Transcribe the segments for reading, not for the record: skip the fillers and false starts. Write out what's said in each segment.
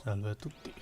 Salve a tutti.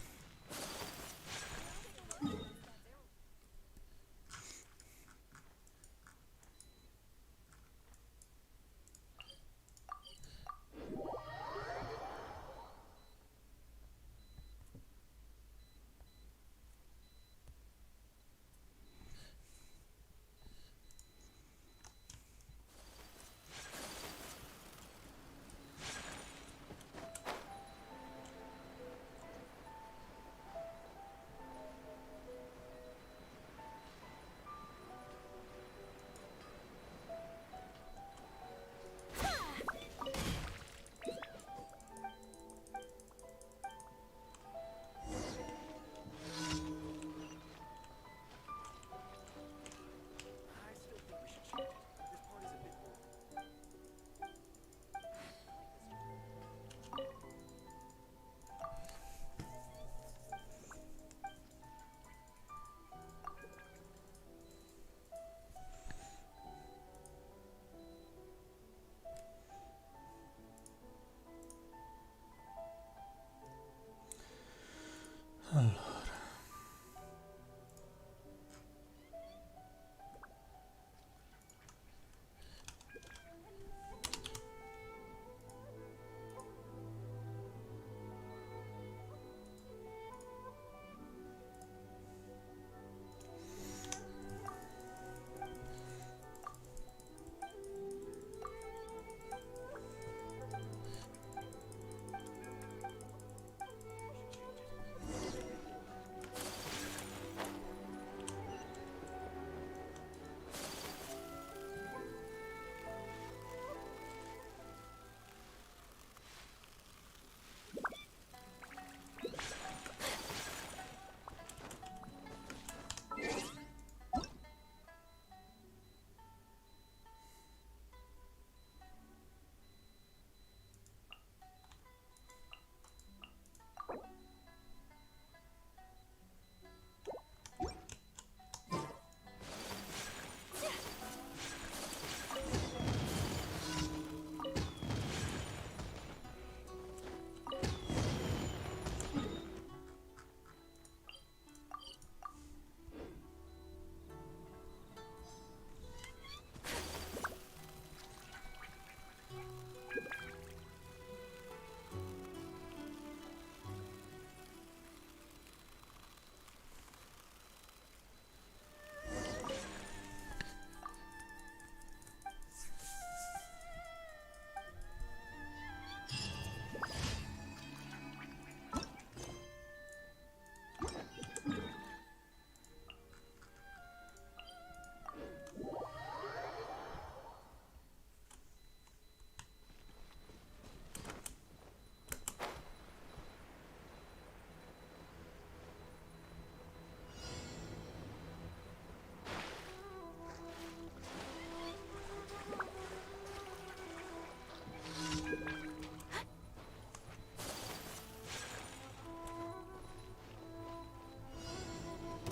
Allora.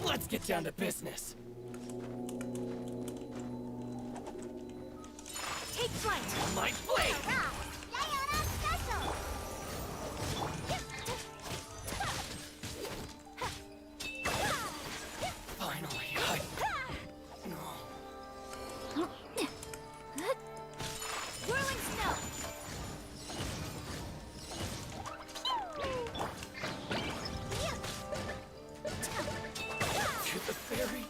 Let's get down to business. Take flight! On my blade! Finally, No. Whirling snow! To the ferry?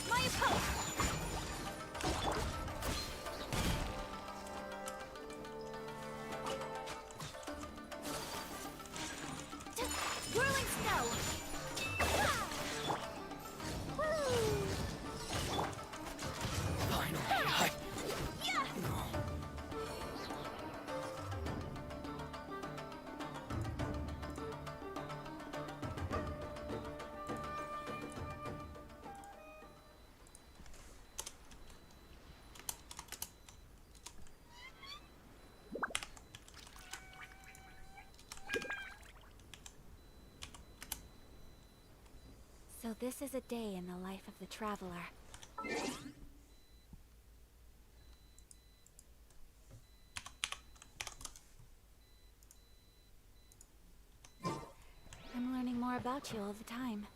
My opponent! Whirling snow! Finally, No. So this is a day in the life of the traveler. about you all the time.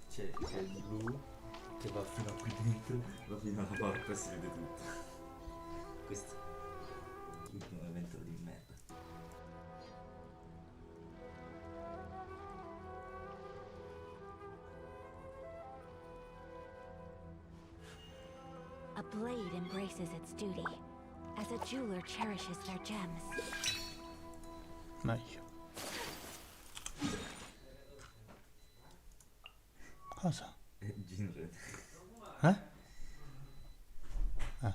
C'è il blu che va fino a qui dentro, va fino alla porta e si vede tutto. Questo è un evento di merda. A blade embraces its duty, as a jeweler cherishes their gems. Meglio. Cosa? Ginred. Eh? Ah.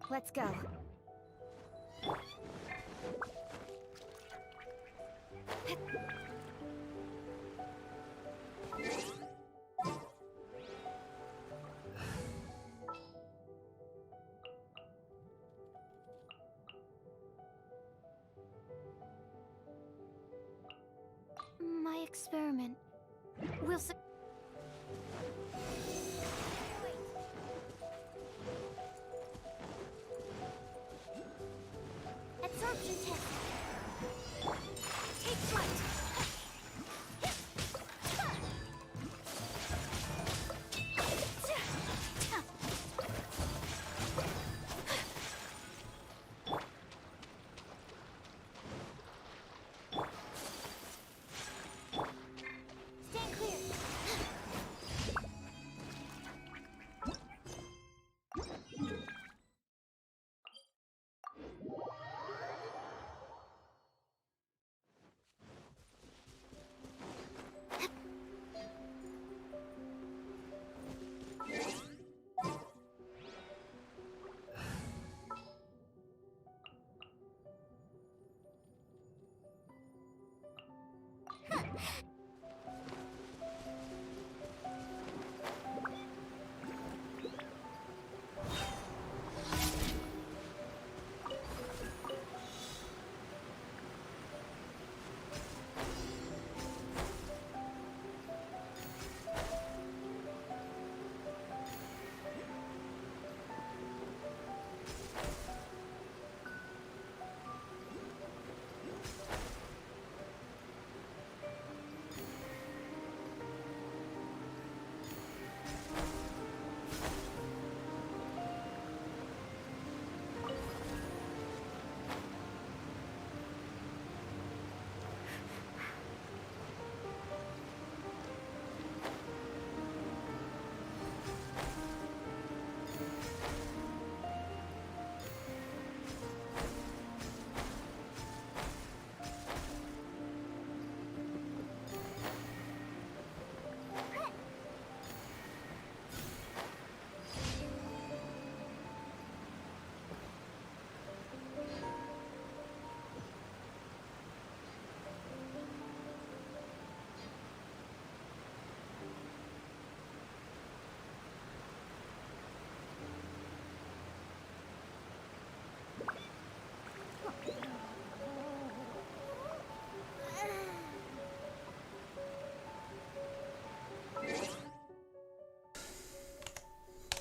Let's go. My experiment will absorption test. Take flight. Stand clear.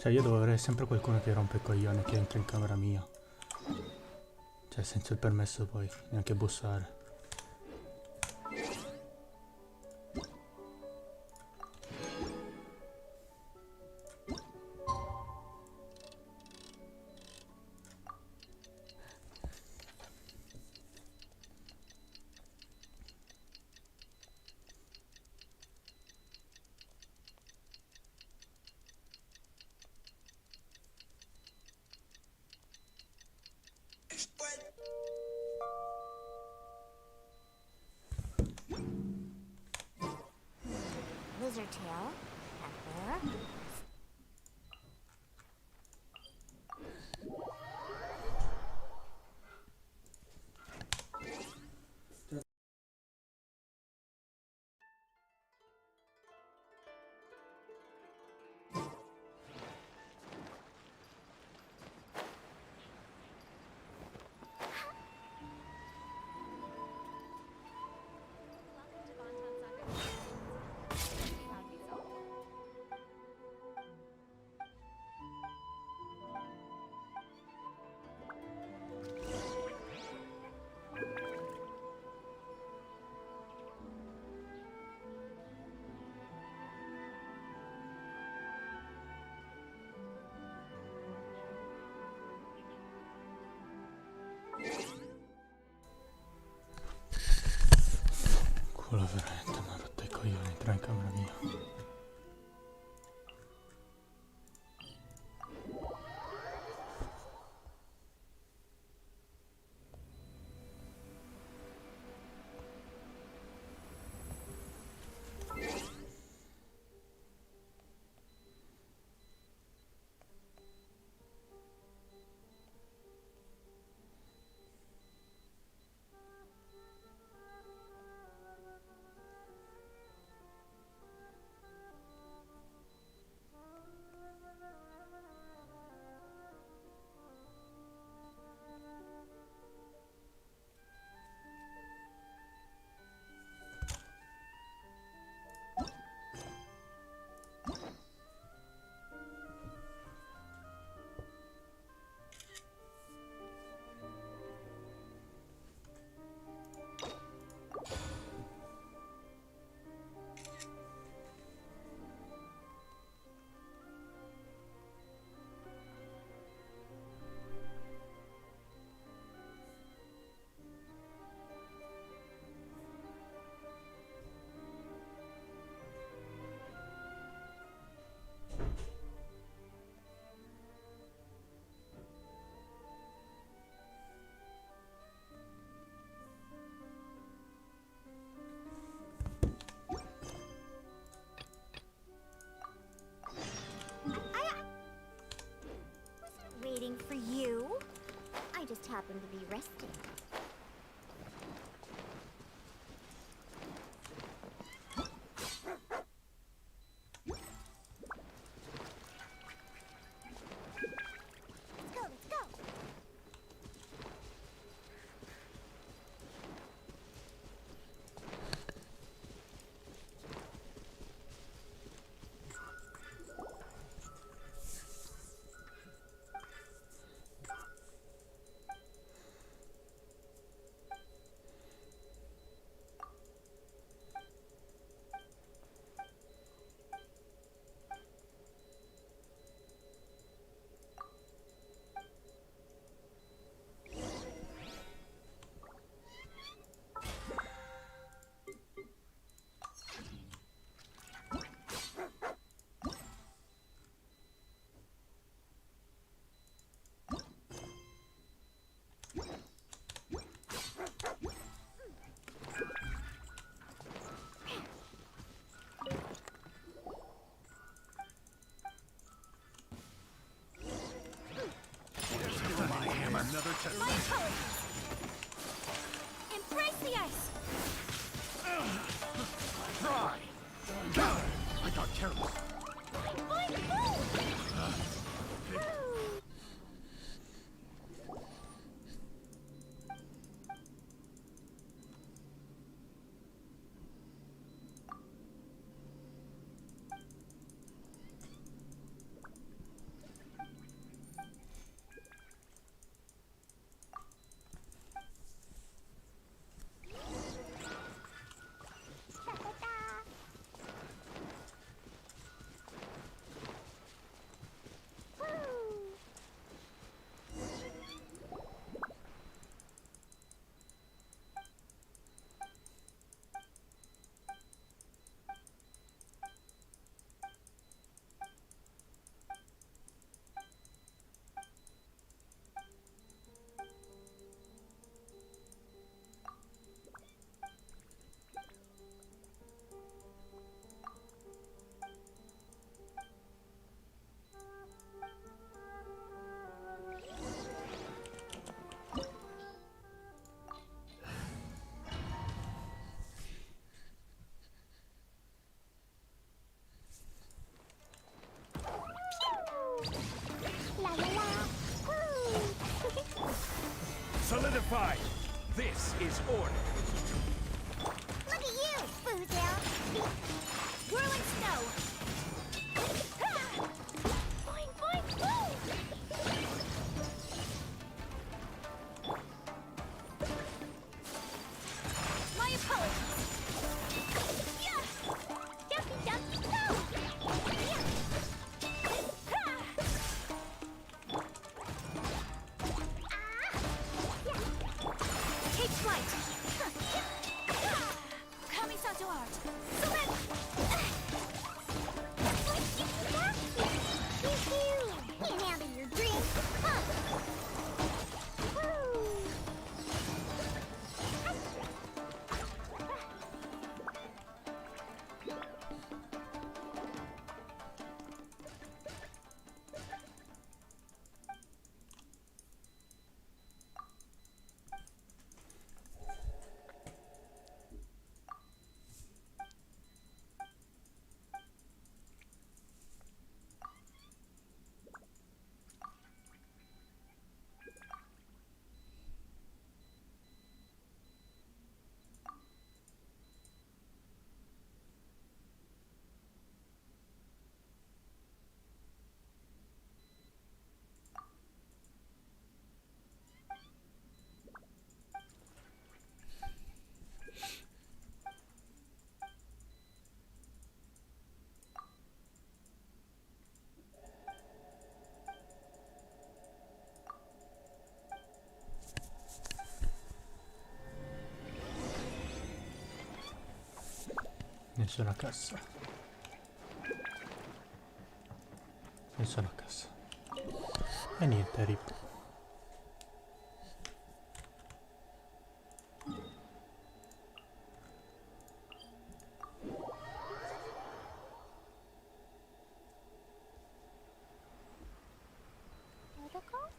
Cioè io devo avere sempre qualcuno che rompe il coglione, che entra in camera mia. Cioè senza il permesso poi, neanche bussare. Lizard tail. Pepper. Culo veramente, mi ha rotto i coglioni, entra in camera mia. Waiting for you. I just happened to be resting. Let's go, let's go. Embrace the ice! Try! I got careless. Boing, boing! is order. Look at you, Boozle! Whirling snow! Ha! Boing, boing, boom! My apologies! Yeah! Dumpy, dumpy, go! Yeah! Ha! Take flight! Coming to art. Select! You nailed it, your dream. Huh. Woo. Nessuna cassa. Nessuna cassa. E niente, rip. Protocol?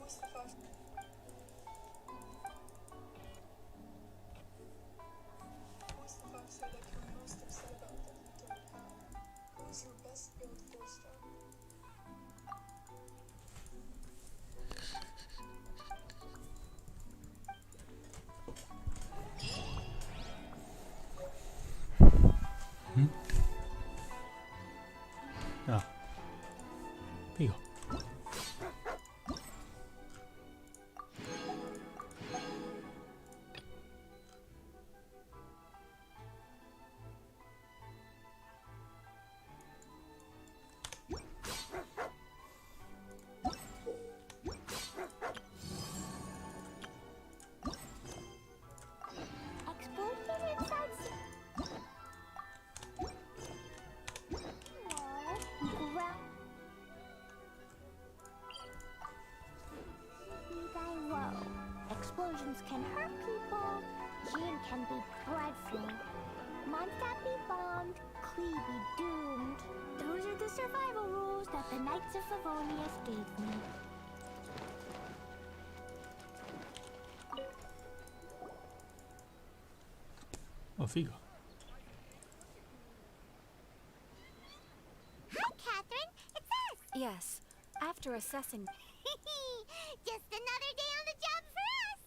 Who's the fox that you're most upset about that you don't have? Who's your best build 4-star? Ah. Figo. Exploded inside. Explosions can hurt people. Gin can be dreadful. Mondstadt be bombed. Klee be doomed. Those are the survival rules that the Knights of Favonius gave me. Oh, figo. Hi, Catherine. It's us. Yes. After assessing. Just another day on the job for us.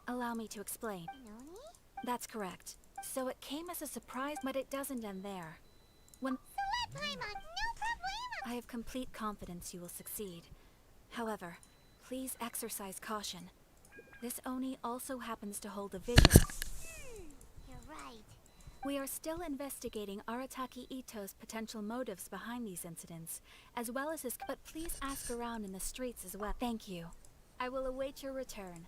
Allow me to explain. Noni? That's correct. So it came as a surprise, but it doesn't end there. When no problema. I have complete confidence you will succeed. However, please exercise caution. This Oni also happens to hold a vigil. You're right. We are still investigating Arataki Itto's potential motives behind these incidents, as well as his... But please ask around in the streets as well. Thank you. I will await your return.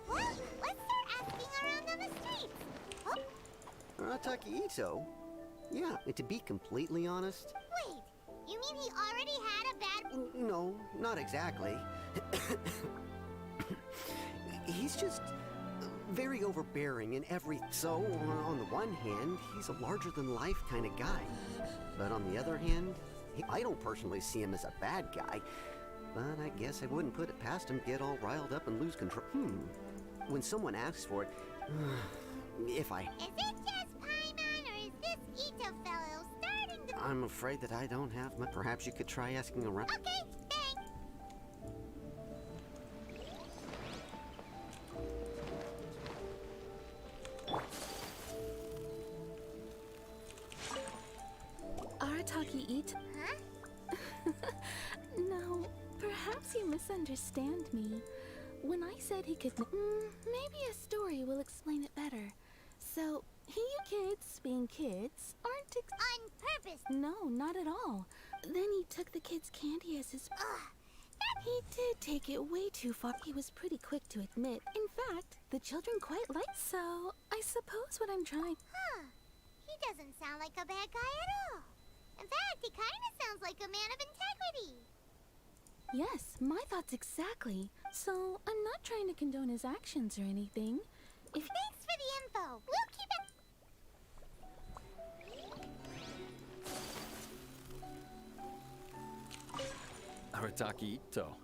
Well, let's start asking around on the streets. Arataki Itto? Yeah, and to be completely honest... Wait, you mean he already had a bad... No, not exactly. He's just very overbearing in every... So, on the one hand, he's a larger-than-life kind of guy. But on the other hand, I don't personally see him as a bad guy. But I guess I wouldn't put it past him to get all riled up and lose control. When someone asks for it, if I... Is it just Paimon, or is this Itto fellow starting to... I'm afraid that I don't have much. Perhaps you could try asking around. Okay, thanks. Arataki Itto. Huh? No, perhaps you misunderstand me. When I said he could... maybe a story will explain it better. So, you kids, being kids, aren't On purpose. No, not at all. Then he took the kids' candy as his... Ugh, He did take it way too far. He was pretty quick to admit. In fact, the children quite liked... So, I suppose what I'm trying... huh. He doesn't sound like a bad guy at all. In fact, he kind of sounds like a man of integrity. Yes, my thoughts exactly. So, I'm not trying to condone his actions or anything. If... Thanks for the info. We'll keep it... Arataki Itto.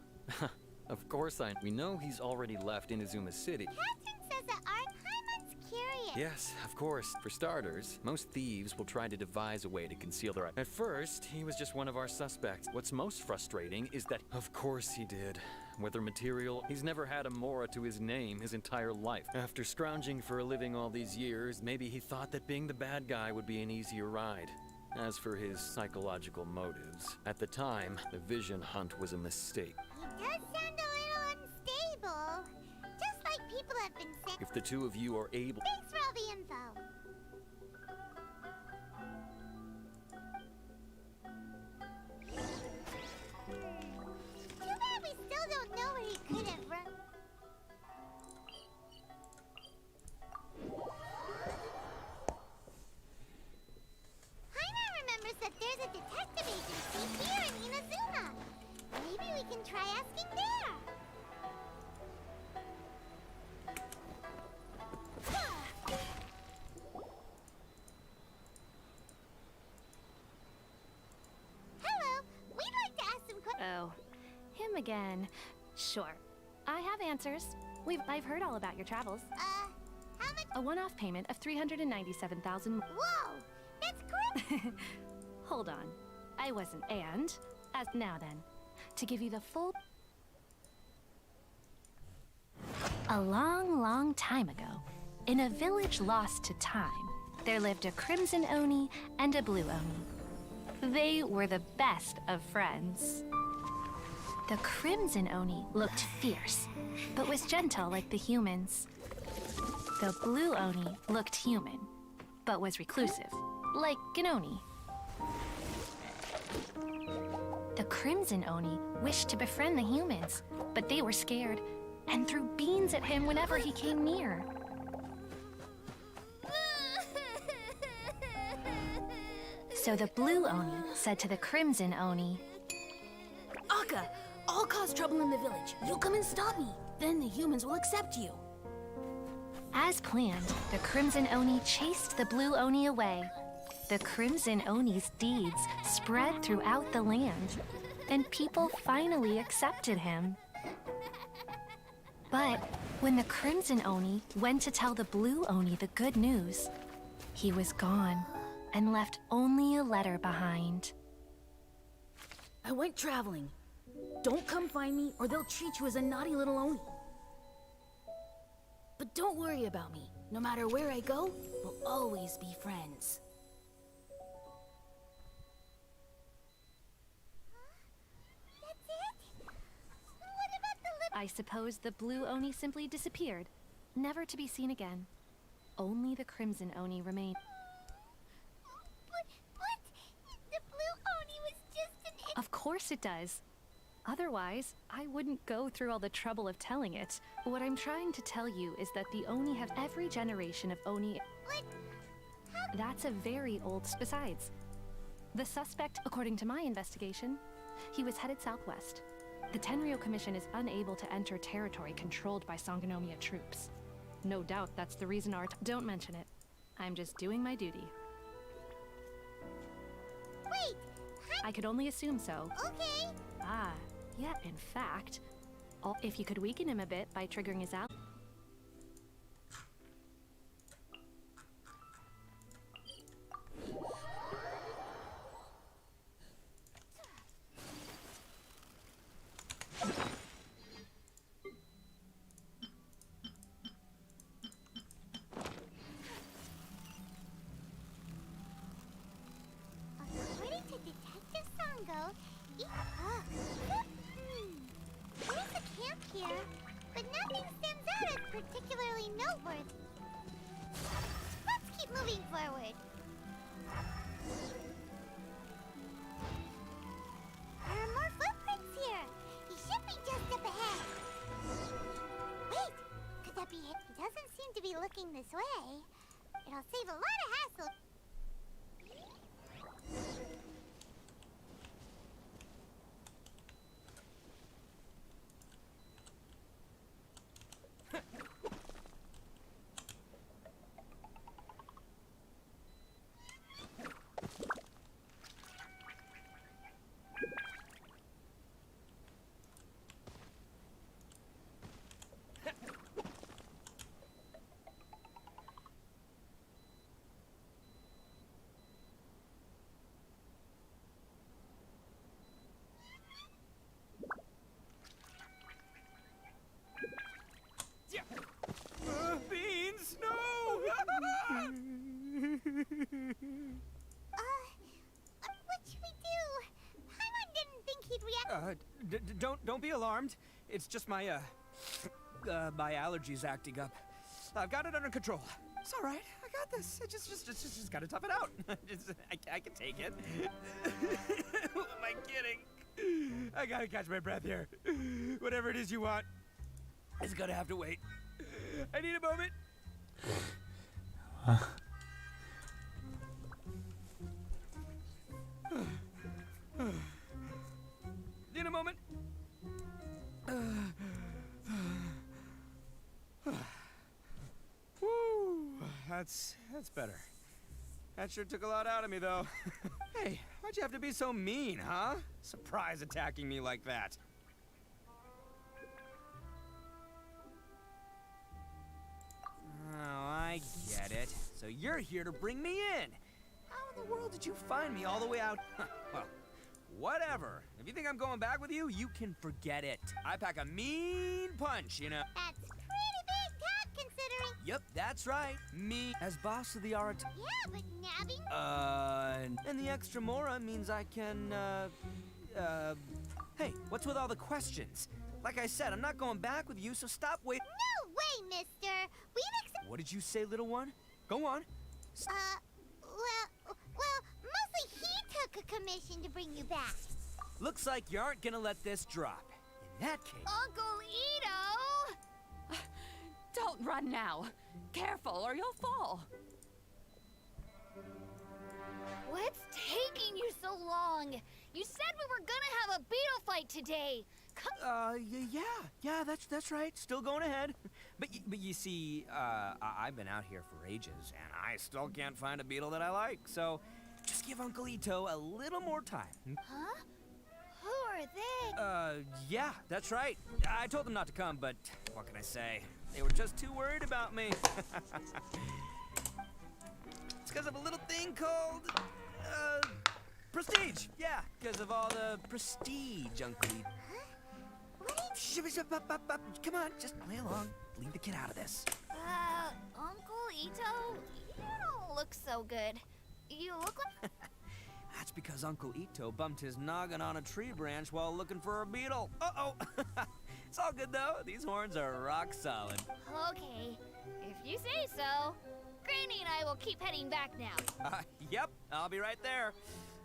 Of course we know he's already left Inazuma City. Captain says that our Paimon's curious. Yes, of course. For starters, most thieves will try to devise a way to conceal their... At first, he was just one of our suspects. What's most frustrating is that... Of course he did. Whether material, he's never had a Mora to his name his entire life. After scrounging for a living all these years, maybe he thought that being the bad guy would be an easier ride. As for his psychological motives, at the time, the vision hunt was a mistake. He does sound a little unstable. Just like people have been saying. If the two of you are able... Thanks for all the info. Too bad we still don't know where he could have run. Paimon remembers that there's a detective agency here in Inazuma. Maybe we can try asking there. Hello, we'd like to ask some questions. Oh, him again. Sure. I have answers. I've heard all about your travels. How much? A one-off payment of 397,000. Whoa, that's great. Hold on. I wasn't as now then. To give you the full... A long, long time ago, in a village lost to time, there lived a crimson Oni and a blue Oni. They were the best of friends. The crimson Oni looked fierce, but was gentle like the humans. The blue Oni looked human, but was reclusive, like an Oni. The crimson Oni wished to befriend the humans, but they were scared and threw beans at him whenever he came near. So the blue Oni said to the crimson Oni, Akka, I'll cause trouble in the village. You come and stop me. Then the humans will accept you. as planned, the crimson Oni chased the blue Oni away. The crimson Oni's deeds spread throughout the land, and people finally accepted him. But when the crimson Oni went to tell the blue Oni the good news, he was gone and left only a letter behind. I went traveling. Don't come find me or they'll treat you as a naughty little Oni. But don't worry about me. No matter where I go, we'll always be friends. That's it? What about the little... I suppose the blue Oni simply disappeared, never to be seen again. Only the crimson Oni remained. What? The blue Oni was just an... Of course it does. Otherwise, I wouldn't go through all the trouble of telling it. What I'm trying to tell you is that the Oni have every generation of Oni. But how That's a very old... Besides, the suspect, according to my investigation, he was headed southwest. The Tenryo Commission is unable to enter territory controlled by Sangonomiya troops. No doubt that's the reason our... Don't mention it. I'm just doing my duty. Wait! I could only assume so. Okay! Ah, yeah, in fact, if you could weaken him a bit by triggering his out. According to Detective Sango, there's a camp here, but nothing stands out as particularly noteworthy. Let's keep moving forward. There are more footprints here. He should be just up ahead. Wait, could that be it? He doesn't seem to be looking this way. It'll save a lot of hassle. Beans, no! What should we do? Paimon didn't think he'd react. Don't be alarmed. It's just my my allergies acting up. I've got it under control. It's all right. I got this. I just gotta tough it out. I can take it. Who am I kidding? I gotta catch my breath here. Whatever it is you want, it's gonna have to wait. I need a moment. Need a moment. Woo, that's better. That sure took a lot out of me, though. Hey, why'd you have to be so mean, huh? Surprise attacking me like that. Oh, I get it. So you're here to bring me in. How in the world did you find me all the way out? Well, whatever. If you think I'm going back with you, you can forget it. I pack a mean punch, you know. That's pretty big talk considering. Yep, that's right. Me as boss of the art. Yeah, but nabbing. And the extra mora means I can, Hey, what's with all the questions? Like I said, I'm not going back with you, so stop waiting. No way, mister. What did you say, little one? Go on. Well, mostly he took a commission to bring you back. Looks like you aren't gonna let this drop. In that case... Uncle Itto! Don't run now. Careful or you'll fall. What's taking you so long? You said we were gonna have a beetle fight today. Yeah, that's right. Still going ahead. But you see, I've been out here for ages, and I still can't find a beetle that I like. So, just give Uncle Itto a little more time. Huh? Who are they? Yeah, that's right. I told them not to come, but what can I say? They were just too worried about me. It's because of a little thing called, prestige. Yeah, because of all the prestige, Uncle Itto. Come on, just play along. Leave the kid out of this. Uncle Itto, you don't look so good. You look like... That's because Uncle Itto bumped his noggin on a tree branch while looking for a beetle. Uh-oh. It's all good, though. These horns are rock solid. Okay, if you say so. Granny and I will keep heading back now. Yep, I'll be right there.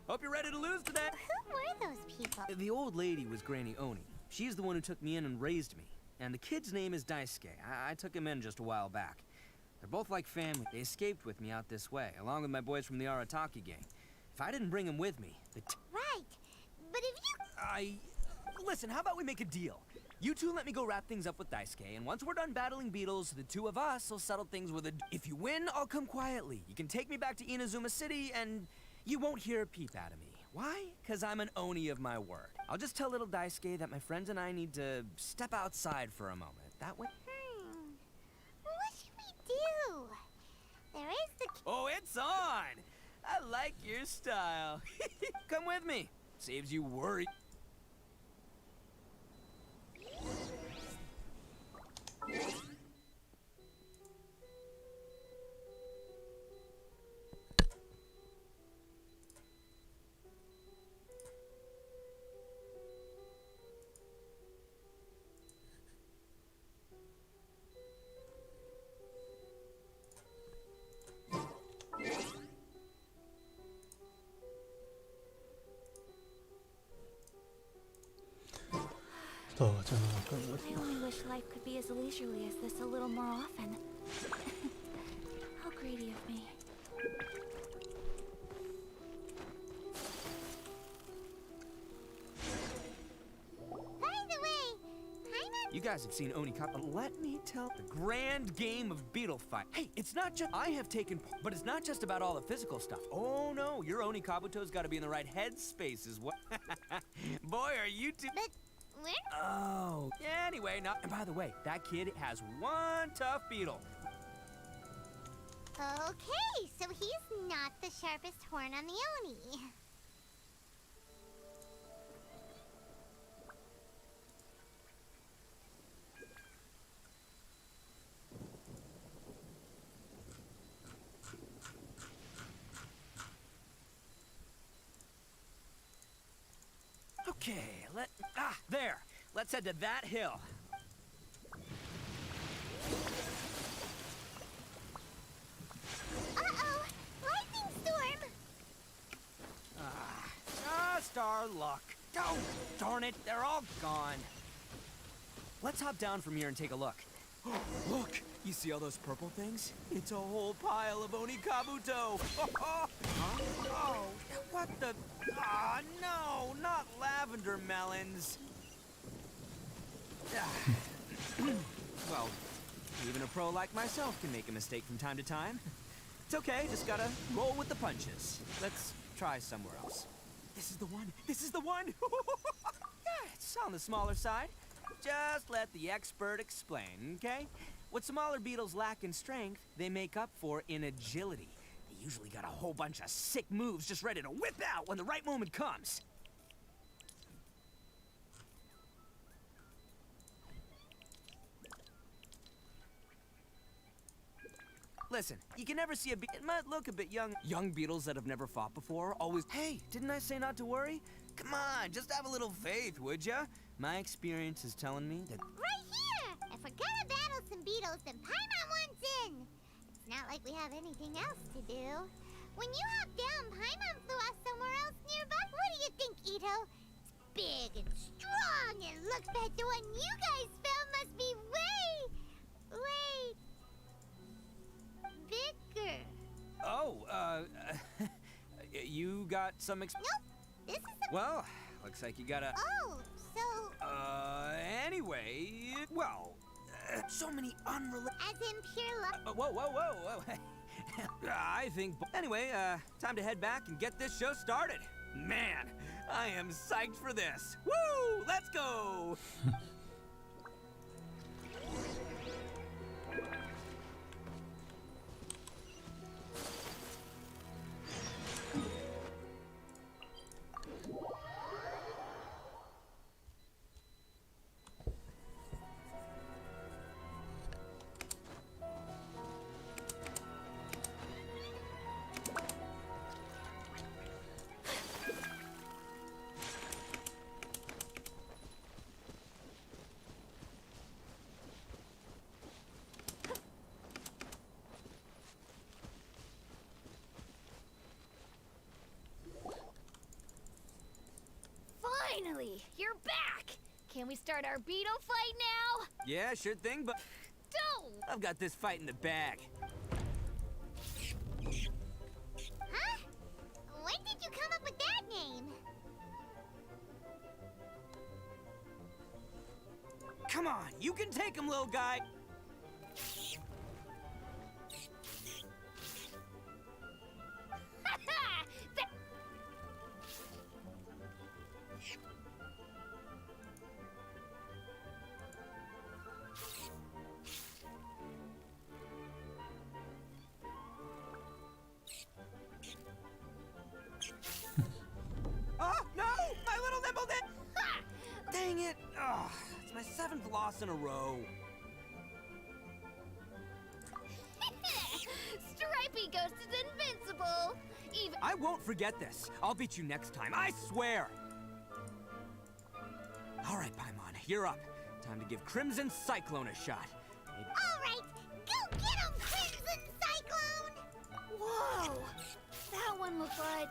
Hope you're ready to lose today. Who were those people? The old lady was Granny Oni. She's the one who took me in and raised me. And the kid's name is Daisuke. I took him in just a while back. They're both like family. They escaped with me out this way, along with my boys from the Arataki gang. If I didn't bring them with me, Right. But if you... Listen, how about we make a deal? You two let me go wrap things up with Daisuke, and once we're done battling beetles, the two of us will settle things with a... If you win, I'll come quietly. You can take me back to Inazuma City, and you won't hear a peep out of me. Why? Because I'm an Oni of my word. I'll just tell little Daisuke that my friends and I need to step outside for a moment. That way... What should we do? There is the... Oh, it's on! I like your style. Come with me. Saves you worry. Stavo facendo una cosa. I only wish life could be as leisurely as this a little more often. How greedy of me. By the way, You guys have seen Oni Cup, but let me tell the grand game of beetle fight. Hey, it's not just I have taken, but it's not just about all the physical stuff. Oh no, your Oni Kabuto's got to be in the right headspace as well. Boy, are you two? But we're... Oh, anyway, now, and by the way, that kid has one tough beetle. Okay, so he's not the sharpest horn on the Oni. Okay, there. Let's head to that hill. Uh-oh! Lightning storm! Just our luck. Oh, darn it, they're all gone. Let's hop down from here and take a look. Look, you see all those purple things? It's a whole pile of Oni Kabuto. Oh, what the? Ah, no, not lavender melons. Well, even a pro like myself can make a mistake from time to time. It's okay, just gotta roll with the punches. Let's try somewhere else. This is the one. This is the one. Yeah, it's on the smaller side. Just let the expert explain, okay? What smaller beetles lack in strength, they make up for in agility. They usually got a whole bunch of sick moves just ready to whip out when the right moment comes. Listen, you can never see a it might look a bit young. Young beetles that have never fought before always... Hey, didn't I say not to worry? Come on, just have a little faith, would ya? My experience is telling me that... Right here! If we're gonna battle some beetles, then Paimon wants in! It's not like we have anything else to do. When you hop down, Paimon flew off somewhere else nearby. What do you think, Itto? It's big and strong and looks like the one you guys found must be way bigger. Oh, you got some Nope, this is the... Well, looks like you got a... Oh, so... Anyway, well, so many unrelated... As in pure luck? Whoa. I think... Anyway, time to head back and get this show started. Man, I am psyched for this. Woo! Let's go! Finally, you're back! Can we start our beetle fight now? Yeah, sure thing, but... Itto! I've got this fight in the bag. Huh? When did you come up with that name? Come on, you can take him, little guy. Oh, no! My little nibble did! Dang it! Oh, it's my 7th loss in a row. Stripey Ghost is invincible! Even— I won't forget this. I'll beat you next time, I swear! All right, Paimon, you're up. Time to give Crimson Cyclone a shot. Alright, go get him, Crimson Cyclone! Whoa! That one looks like...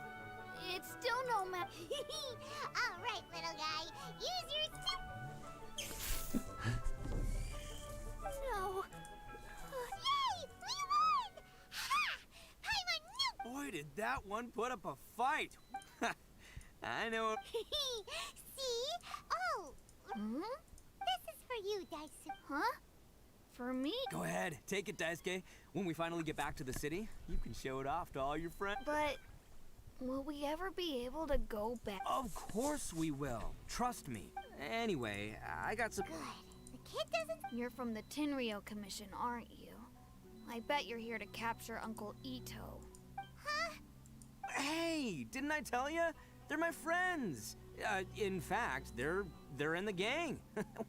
It's still no match. Alright, little guy, use your No. Yay! We won! Ha! Paimon, no! Boy, did that one put up a fight. I know. See? Oh! This is for you, Daisu. Huh? For me? Go ahead, take it, Daisuke. When we finally get back to the city, you can show it off to all your friends. But... will we ever be able to go back? Of course we will. Trust me. Anyway, I got some... Good. The kid doesn't... You're from the Tenryou Commission, aren't you? I bet you're here to capture Uncle Itto. Huh? Hey, didn't I tell you? They're my friends. In fact, they're in the gang.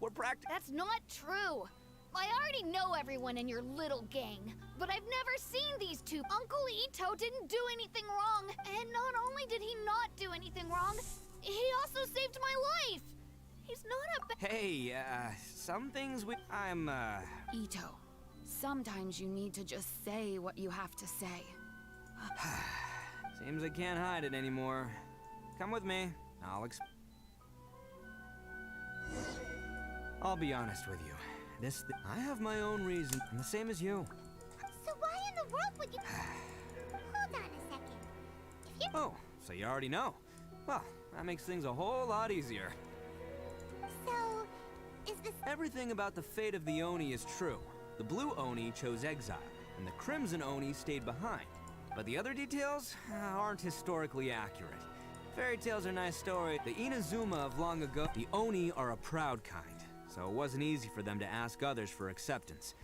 We're practicing. That's not true. I already know everyone in your little gang, but I've never seen these two. Uncle Itto didn't do anything wrong, and not only did he not do anything wrong, he also saved my life. He's not a Hey, some things I'm Itto, sometimes you need to just say what you have to say. Seems I can't hide it anymore. Come with me. I'll be honest with you. I have my own reason, and the same as you. So why in the world would you... Hold on a second. If you... Oh, so you already know. Well, that makes things a whole lot easier. So... is this... Everything about the fate of the Oni is true. The blue Oni chose exile, and the crimson Oni stayed behind. But the other details aren't historically accurate. Fairy tales are nice stories. The Inazuma of long ago, the Oni are a proud kind, so it wasn't easy for them to ask others for acceptance.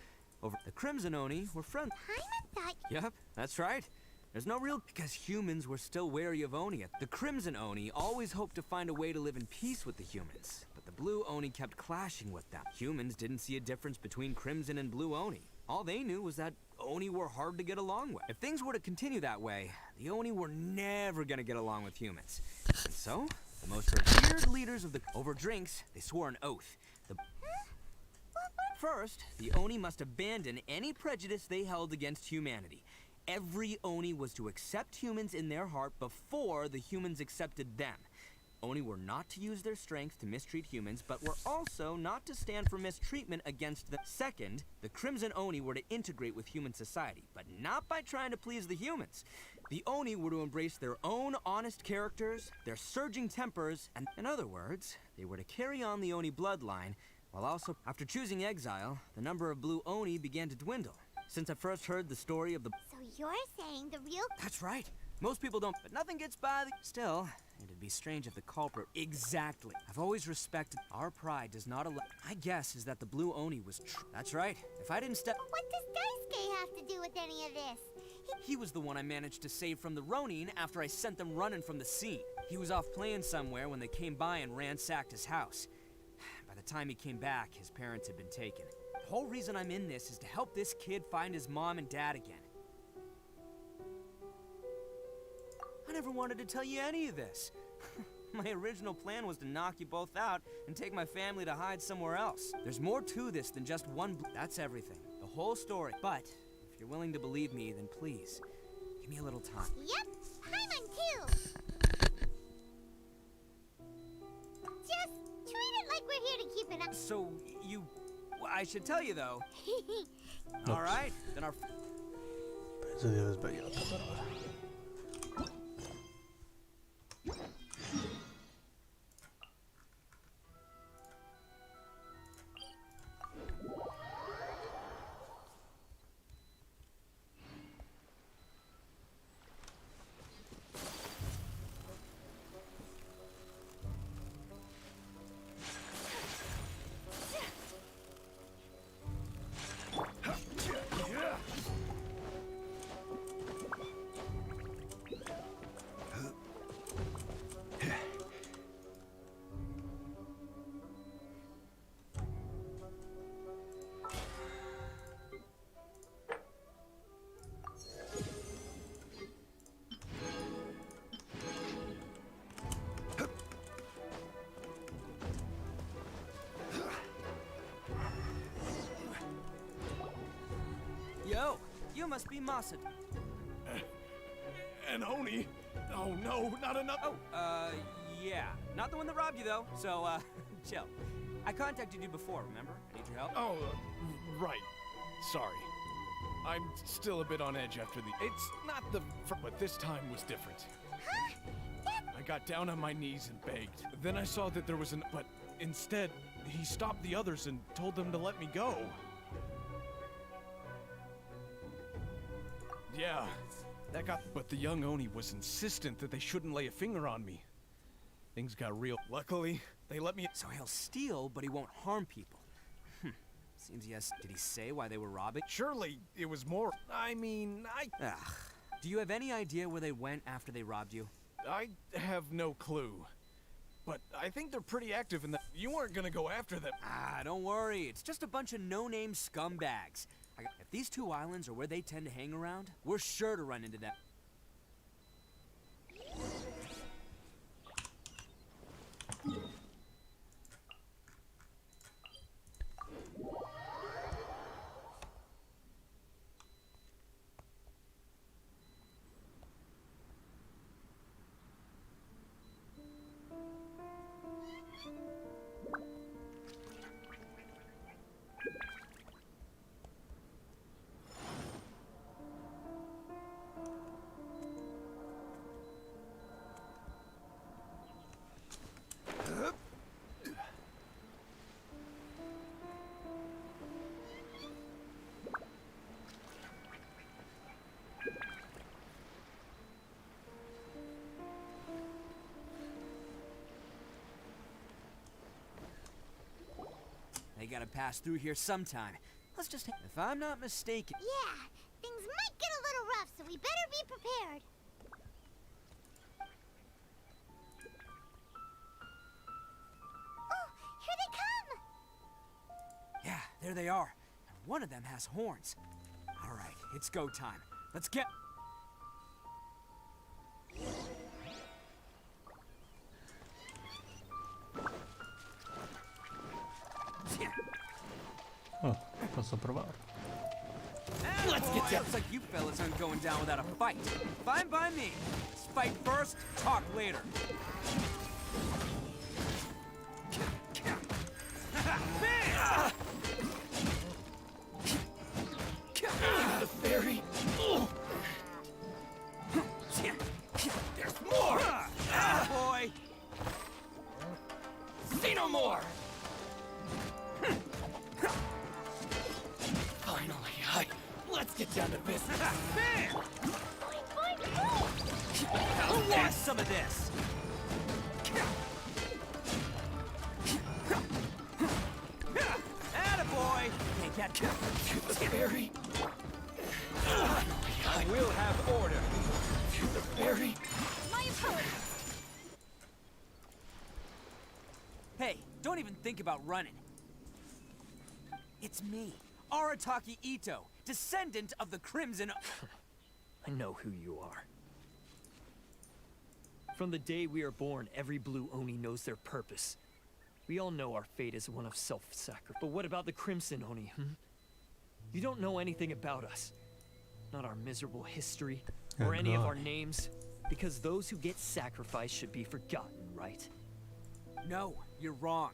The Crimson Oni were friendly. Paimon thought... Yep, that's right. There's no real... because humans were still wary of Oni. The Crimson Oni always hoped to find a way to live in peace with the humans, but the Blue Oni kept clashing with them. Humans didn't see a difference between Crimson and Blue Oni. All they knew was that Oni were hard to get along with. If things were to continue that way, the Oni were never gonna get along with humans. And so, the most revered leaders of the... Over drinks, they swore an oath. First, the Oni must abandon any prejudice they held against humanity. Every Oni was to accept humans in their heart before the humans accepted them. Oni were not to use their strength to mistreat humans, but were also not to stand for mistreatment against them. Second, the Crimson Oni were to integrate with human society, but not by trying to please the humans. The Oni were to embrace their own honest characters, their surging tempers, and in other words, they were to carry on the Oni bloodline, while also, after choosing exile, the number of Blue Oni began to dwindle. Since I first heard the story of the... So you're saying the real... That's right. Most people don't, but nothing gets by the... Still, it'd be strange if the culprit... Exactly. I've always respected... Our pride does not allow... My guess is that the Blue Oni was That's right. If I didn't step... What does Daisuke have to do with any of this? He was the one I managed to save from the Ronin after I sent them running from the scene. He was off playing somewhere when they came by and ransacked his house. By the time he came back, his parents had been taken. The whole reason I'm in this is to help this kid find his mom and dad again. I never wanted to tell you any of this. My original plan was to knock you both out and take my family to hide somewhere else. There's more to this than just one That's everything. The whole story. But, if you're willing to believe me, then please, give me a little time. Yep, Paimon too. Just treat it like we're here to keep it up. So, I should tell you though. All right, then our. Penso di aver sbagliato parola. Yo, you must be Masad. An Oni? Oh no, not another. Oh, yeah. Not the one that robbed you though, so, chill. I contacted you before, remember? I need your help. Oh, right. Sorry. I'm still a bit on edge after the. It's not the. But this time was different. I got down on my knees and begged. Then I saw that there was an. But instead, he stopped the others and told them to let me go. Yeah, that got. But the young Oni was insistent that they shouldn't lay a finger on me. Things got real. Luckily, they let me. So he'll steal, but he won't harm people. Seems yes. Did he say why they were robbing? Surely it was more. I mean, Ugh. Do you have any idea where they went after they robbed you? I have no clue. But I think they're pretty active in that. You weren't gonna go after them. Ah, don't worry. It's just a bunch of no-name scumbags. If these two islands are where they tend to hang around, we're sure to run into them. They gotta pass through here sometime. Let's just. If I'm not mistaken. Yeah, things might get a little rough, so we better be prepared. Oh, here they come! Yeah, there they are. And one of them has horns. All right, it's go time. Let's get. Oh, posso provare. Let's get down. Looks like you fellas aren't going down without a fight. Fine by me. Let's fight first, talk later. The fairy. There's more. Boy. See no more. Finally, let's get down to business. Bam! Who wants some of this? Attaboy! Can't catch him. To the fairy. I will have order. To the fairy. My apologies. Hey, don't even think about running. It's me, Arataki Itto, descendant of the Crimson. I know who you are. From the day we are born, every blue Oni knows their purpose. We all know our fate is one of self-sacrifice. But what about the Crimson Oni, You don't know anything about us. Not our miserable history, or any of our names. Because those who get sacrificed should be forgotten, right? No, you're wrong.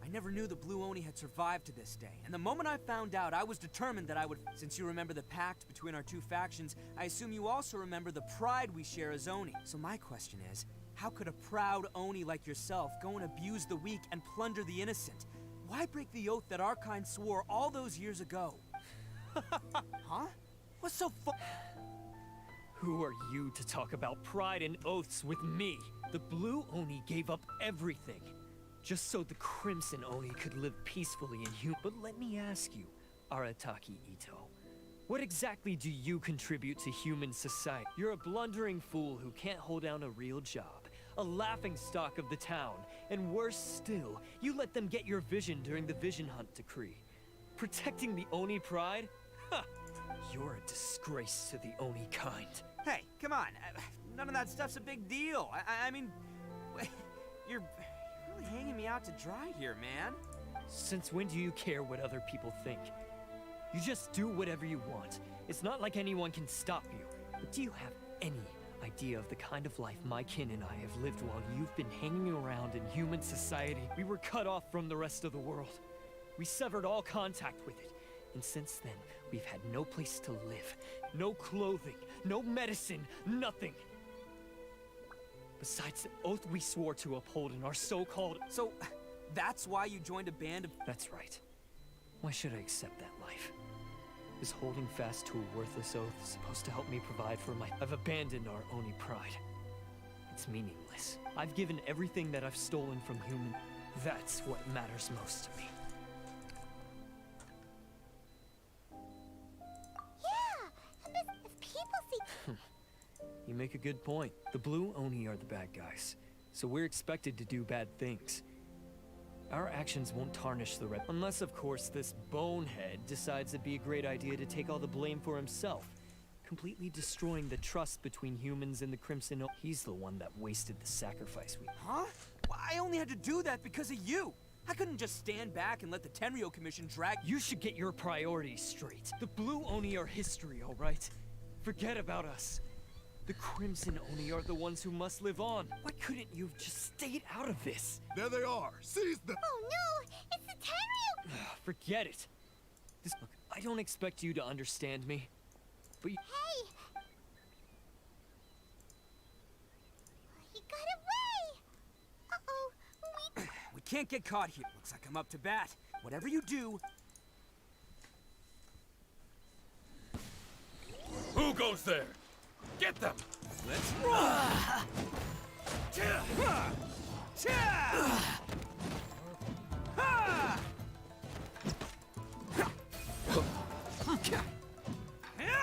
I never knew the Blue Oni had survived to this day, and the moment I found out, I was determined that I would. Since you remember the pact between our two factions, I assume you also remember the pride we share as Oni. So my question is, how could a proud Oni like yourself go and abuse the weak and plunder the innocent? Why break the oath that our kind swore all those years ago? Huh? What's so Who are you to talk about pride and oaths with me? The Blue Oni gave up everything, just so the Crimson Oni could live peacefully in human. But let me ask you, Arataki Itto, what exactly do you contribute to human society? You're a blundering fool who can't hold down a real job, a laughingstock of the town, and worse still, you let them get your vision during the Vision Hunt decree. Protecting the Oni pride? Ha! You're a disgrace to the Oni kind. Hey, come on. None of that stuff's a big deal. I mean, you're really hanging me out to dry here, man. Since when do you care what other people think? You just do whatever you want. It's not like anyone can stop you. But do you have any idea of the kind of life my kin and I have lived while you've been hanging around in human society? We were cut off from the rest of the world. We severed all contact with it. And since then, we've had no place to live, no clothing, no medicine, nothing. Besides the oath we swore to uphold in our so-called... So, that's why you joined a band of... That's right. Why should I accept that life? Is holding fast to a worthless oath supposed to help me provide for my... I've abandoned our Oni pride. It's meaningless. I've given everything that I've stolen from human... That's what matters most to me. If people see... You make a good point. The Blue Oni are the bad guys, so we're expected to do bad things. Our actions won't tarnish the rep, unless of course this bonehead decides it'd be a great idea to take all the blame for himself, completely destroying the trust between humans and the Crimson Oni. He's the one that wasted the sacrifice we... Huh? Well, I only had to do that because of you. I couldn't just stand back and let the Tenryo Commission drag... You should get your priorities straight. The Blue Oni are history, all right? Forget about us. The Crimson Oni are the ones who must live on. Why couldn't you have just stayed out of this? There they are. Seize them. Oh no! It's the Tenryo! Forget it. Look, I don't expect you to understand me, but you... Hey! He got away! Uh-oh, We can't get caught here. Looks like I'm up to bat. Whatever you do... Who goes there? Get them! Let's roll!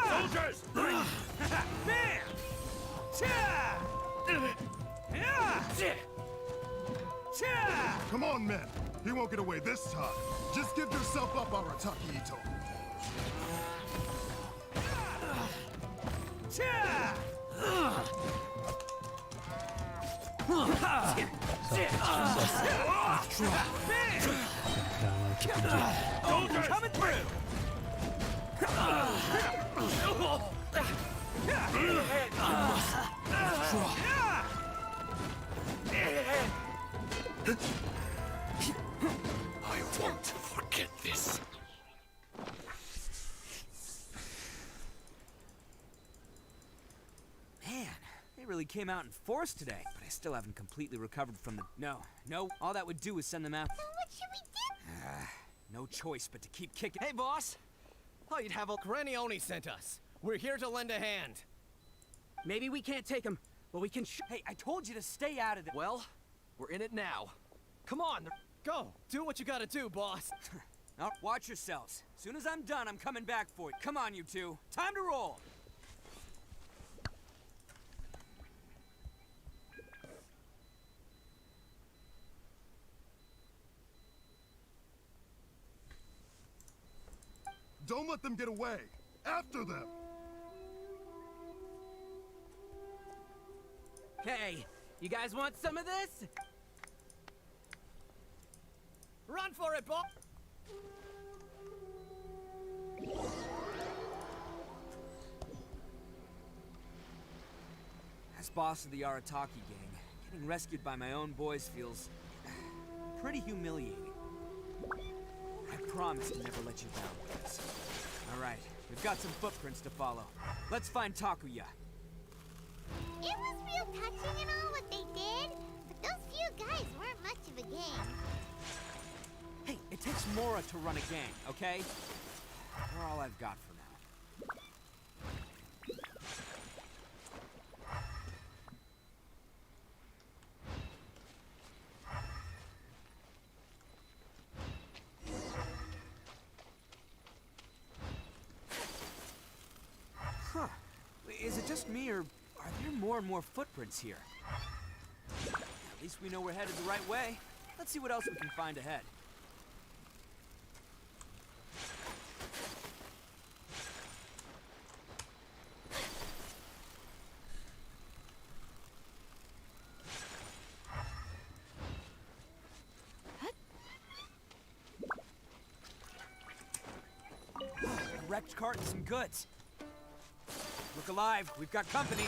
Soldiers! Bring! Bam! Come on, men. He won't get away this time. Just give yourself up, Arataki Itto. Coming through! I won't forget this. Man, they really came out in force today, but I still haven't completely recovered from the... No, all that would do is send them out. So what should we do? No choice but to keep kicking. Hey, boss! Thought you'd have a... Granioni sent us. We're here to lend a hand. Maybe we can't take them, but we can Hey, I told you to stay out of it. Well, we're in it now. Come on, go! Do what you gotta do, boss. Now, watch yourselves. As soon as I'm done, I'm coming back for you. Come on, you two. Time to roll! Don't let them get away. After them. Hey, you guys want some of this? Run for it, boss! As boss of the Arataki gang, getting rescued by my own boys feels pretty humiliating. promise to never let you down with this. All right, we've got some footprints to follow. Let's find Takuya. It was real touching and all what they did, but those few guys weren't much of a gang. Hey, it takes Mora to run a gang, okay? They're all I've got for now. Huh. Is it just me, or are there more and more footprints here? At least we know we're headed the right way. Let's see what else we can find ahead. A wrecked cart and some goods. Look alive, we've got company.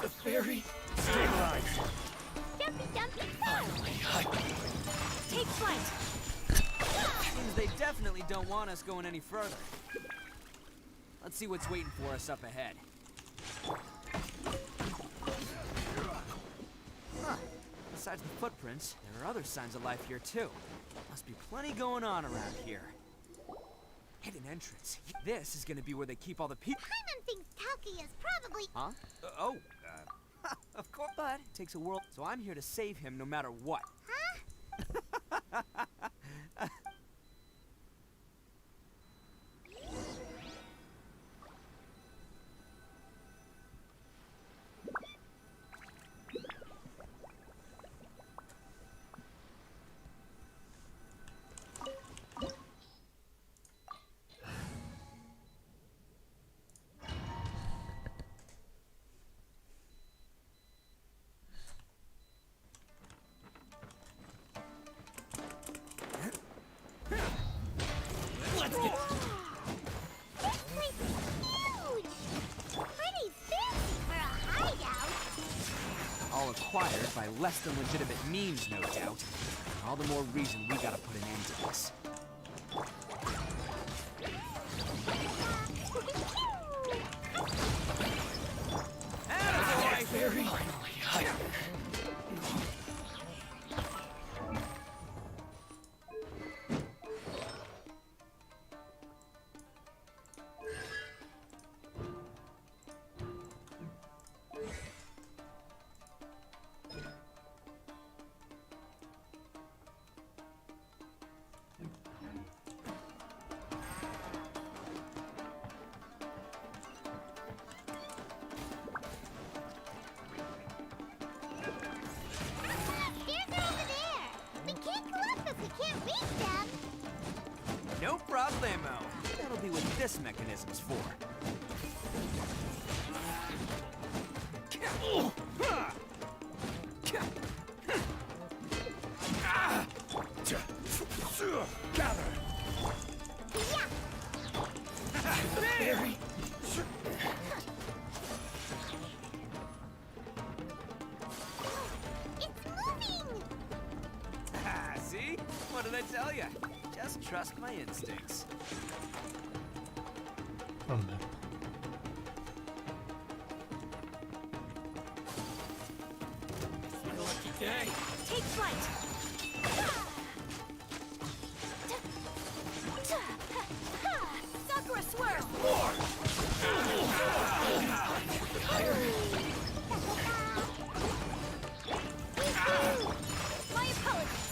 The ferry stabilized. Jumpy. Take flight. Seems they definitely don't want us going any further. Let's see what's waiting for us up ahead. Huh. Besides the footprints, there are other signs of life here too. Must be plenty going on around here. Hidden entrance. This is gonna be where they keep all the people. Paimon thinks Takuya's probably... Huh? Of course. But it takes a world, so I'm here to save him no matter what. Huh? Let's get... This place is huge! Pretty fancy for a hideout. All acquired by less than legitimate means, no doubt. All the more reason we gotta put an end to this. Attaboy! Ferry. No problemo. That'll be what this mechanism's for. Gather. Barry. It's moving! See? What did I tell you? Just trust my instincts. Oh man. My lucky day. Take flight. Sakura swirl. My apologies.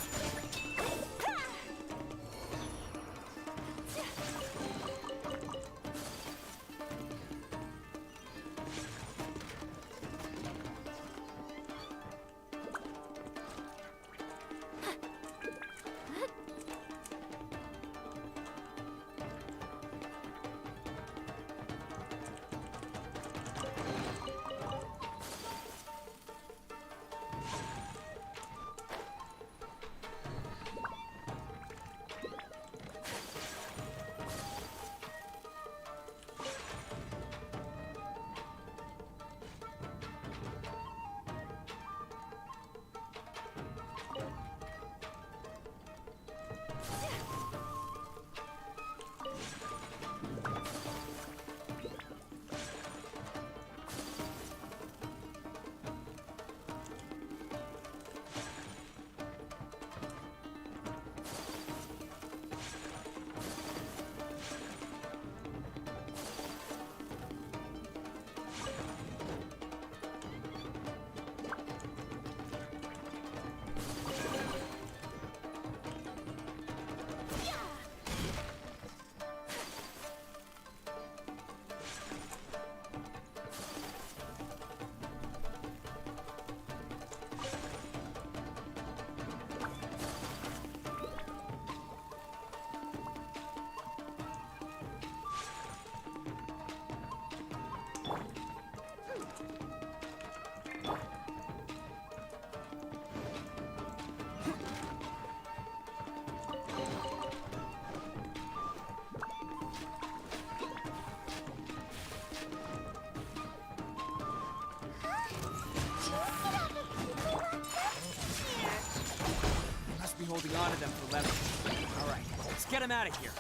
be holding on to them for leverage. All right, let's get him out of here.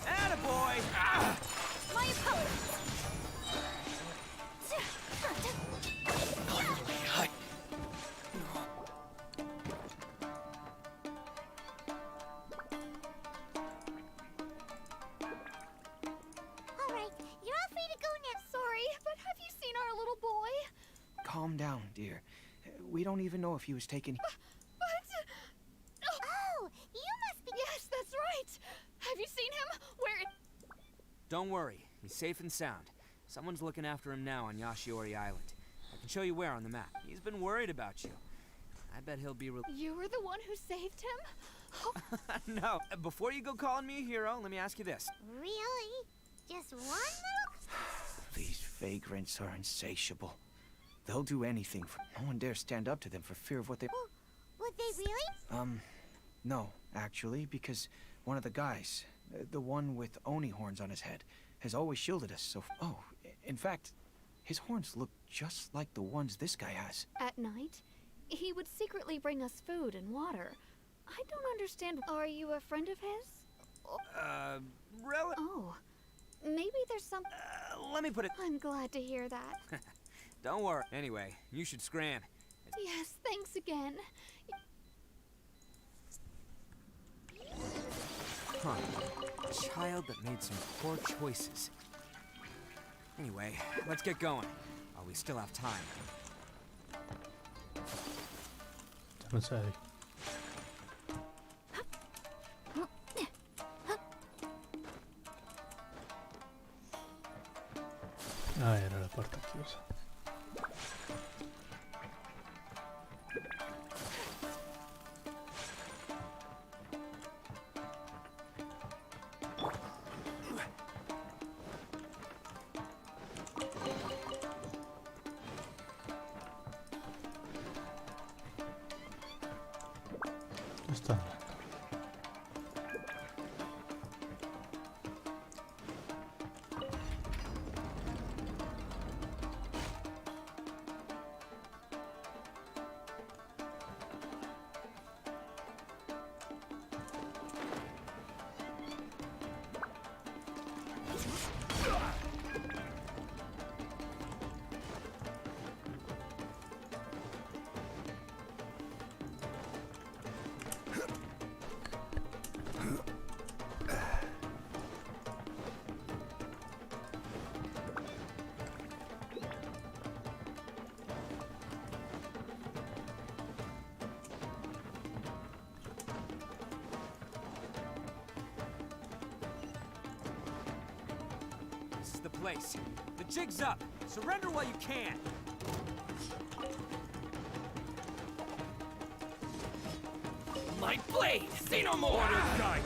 Attaboy! My apologies. Alright, you're all free to go now. Sorry, but have you seen our little boy? Calm down, dear. We don't even know if he was taken. Oh, you must be. Yes, that's right. Have you seen him? Where? Don't worry, he's safe and sound. Someone's looking after him now on Yashiori Island. I can show you where on the map. He's been worried about you. I bet he'll be You were the one who saved him? No, before you go calling me a hero, let me ask you this. Really? Just one little. These vagrants are insatiable. They'll do anything for. No one dares stand up to them for fear of what they. Would they really? No, actually, because one of the guys, the one with Oni horns on his head, has always shielded us. So, in fact, his horns look just like the ones this guy has. At night, he would secretly bring us food and water. I don't understand. Are you a friend of his? Really? Oh, maybe there's some. Let me put it. I'm glad to hear that. Don't worry. Anyway, you should scram. Yes, thanks again. Huh. A child that made some poor choices. Anyway, let's get going. While we still have time. Non sei. Ah, era la porta chiusa. Dove sta andando? This is the place. The jig's up. Surrender while you can. Light blade! Say no more! Order guide!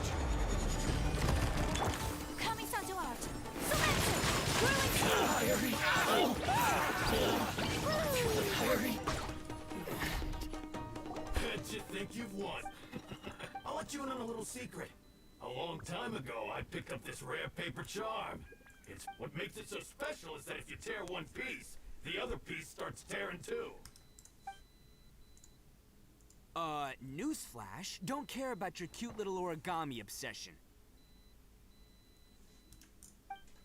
Kami-santo art. Sometsu! Bet you think you've won. I'll let you in on a little secret. A long time ago, I picked up this rare paper charm. It's what makes it so special is that if you tear one piece, the other piece starts tearing too. Newsflash, don't care about your cute little origami obsession.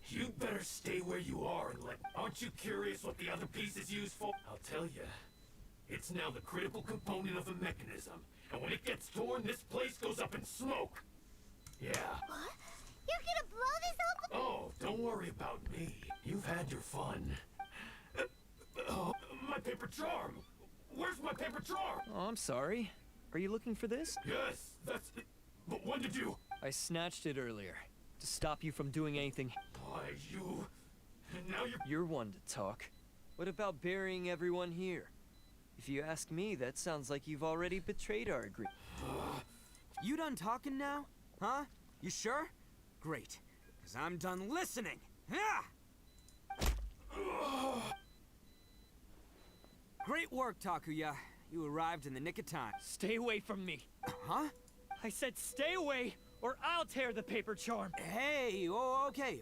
You'd better stay where you are and let... Aren't you curious what the other piece is used for? I'll tell you. It's now the critical component of a mechanism. And when it gets torn, this place goes up in smoke. Yeah. What? You're gonna blow this up? Oh, don't worry about me. You've had your fun. Oh, my paper charm! Where's my paper charm? Oh, I'm sorry. Are you looking for this? Yes, that's it. But when did you... I snatched it earlier. To stop you from doing anything. Why, you... Now You're one to talk. What about burying everyone here? If you ask me, that sounds like you've already betrayed our agreement. You done talking now? Huh? You sure? Great. Because I'm done listening. Yeah! Great work, Takuya. You arrived in the nick of time. Stay away from me. Huh? I said stay away, or I'll tear the paper charm. Hey, oh, okay,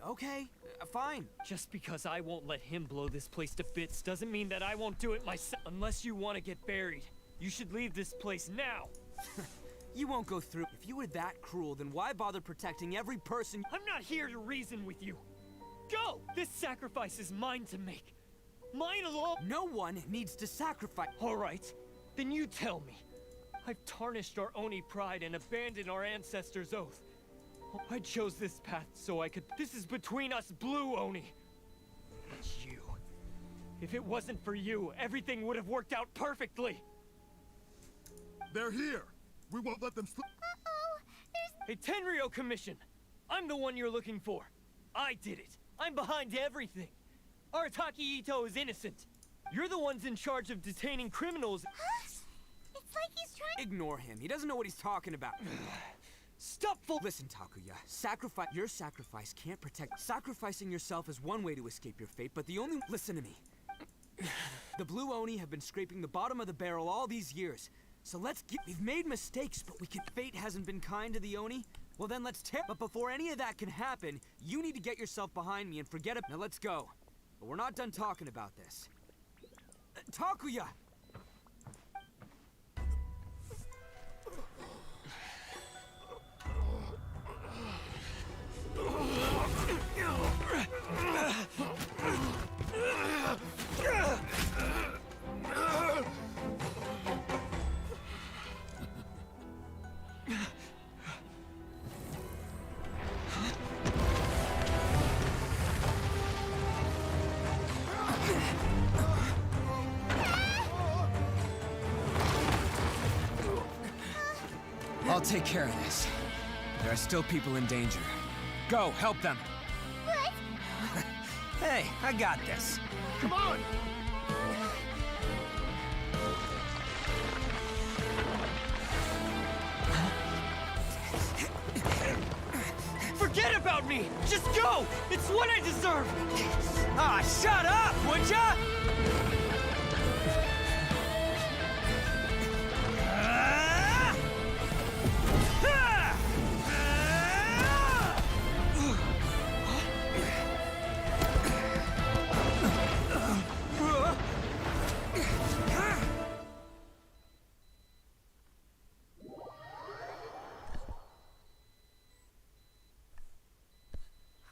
fine. Just because I won't let him blow this place to bits doesn't mean that I won't do it myself. Unless you want to get buried, you should leave this place now. You won't go through. If you were that cruel, then why bother protecting every person? I'm not here to reason with you. Go! This sacrifice is mine to make. Mine alone. No one needs to sacrifice. All right, then you tell me. I've tarnished our Oni pride and abandoned our ancestors' oath. I chose this path so I could. This is between us, Blue Oni. But you. If it wasn't for you, everything would have worked out perfectly. They're here. We won't let them slip. A Tenryo commission. I'm the one you're looking for. I did it. I'm behind everything. Arataki Itto is innocent. You're the ones in charge of detaining criminals. It's like he's trying. Ignore him. He doesn't know what he's talking about. Stop Listen, Takuya. Your sacrifice can't protect. Sacrificing yourself is one way to escape your fate, but the only. Listen to me. The Blue Oni have been scraping the bottom of the barrel all these years. So we've made mistakes, but fate hasn't been kind to the Oni. Well then let's tear. But before any of that can happen, you need to get yourself behind me and forget it. Now let's go. But we're not done talking about this. Takuya! I'll take care of this. There are still people in danger. Go, help them. What? Hey, I got this. Come on! Forget about me! Just go! It's what I deserve! Ah, shut up, would ya?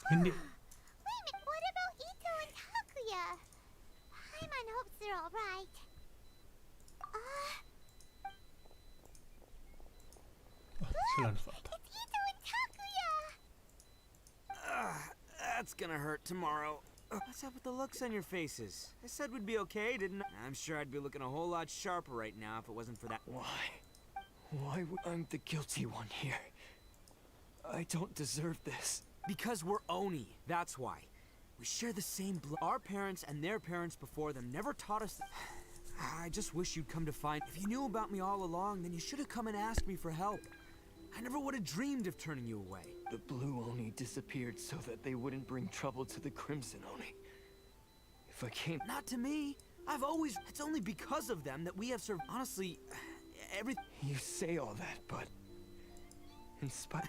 Quindi Wait a minute, what about Itto and Takuya? Paimon hopes they're alright. ce l'hanno fatta. It's Itto and Takuya! That's gonna hurt tomorrow. What's up with the looks on your faces? I said we'd be okay, didn't I? I'm sure I'd be looking a whole lot sharper right now if it wasn't for that. Why would I'm the guilty one here? I don't deserve this. Because we're Oni, that's why. We share the same blood. Our parents and their parents before them never taught us. I just wish you'd come to find. If you knew about me all along, then you should have come and asked me for help. I never would have dreamed of turning you away. The Blue Oni disappeared so that they wouldn't bring trouble to the Crimson Oni. If I came... Not to me. I've always... It's only because of them that we have served... Honestly, everything... You say all that, but... In spite...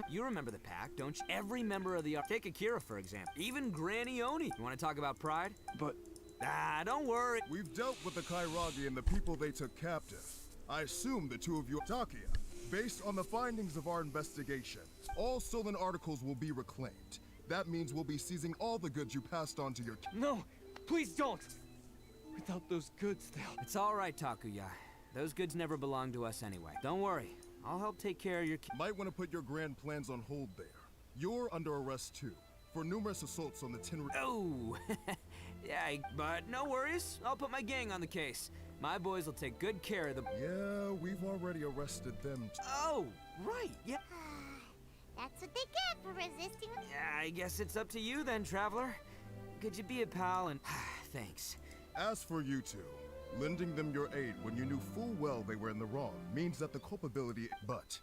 You remember the pack, don't you? Every member of the... Take Akira, for example. Even Granny Oni. You want to talk about pride? But... Ah, don't worry. We've dealt with the Kairagi and the people they took captive. I assume the two of you... Takuya, based on the findings of our investigation, all stolen articles will be reclaimed. That means we'll be seizing all the goods you passed on to your... No! Please don't! Without those goods, they'll... It's all right, Takuya. Those goods never belonged to us anyway. Don't worry. I'll help take care of your... Might want to put your grand plans on hold there. You're under arrest too, for numerous assaults on the Tenryo... Oh! Yeah, but no worries. I'll put my gang on the case. My boys will take good care of the... Yeah, we've already arrested them too. Oh, right, yeah. That's what they get for resisting... Yeah, I guess it's up to you then, Traveler. Could you be a pal and... Thanks. As for you two, lending them your aid when you knew full well they were in the wrong means that the culpability... But,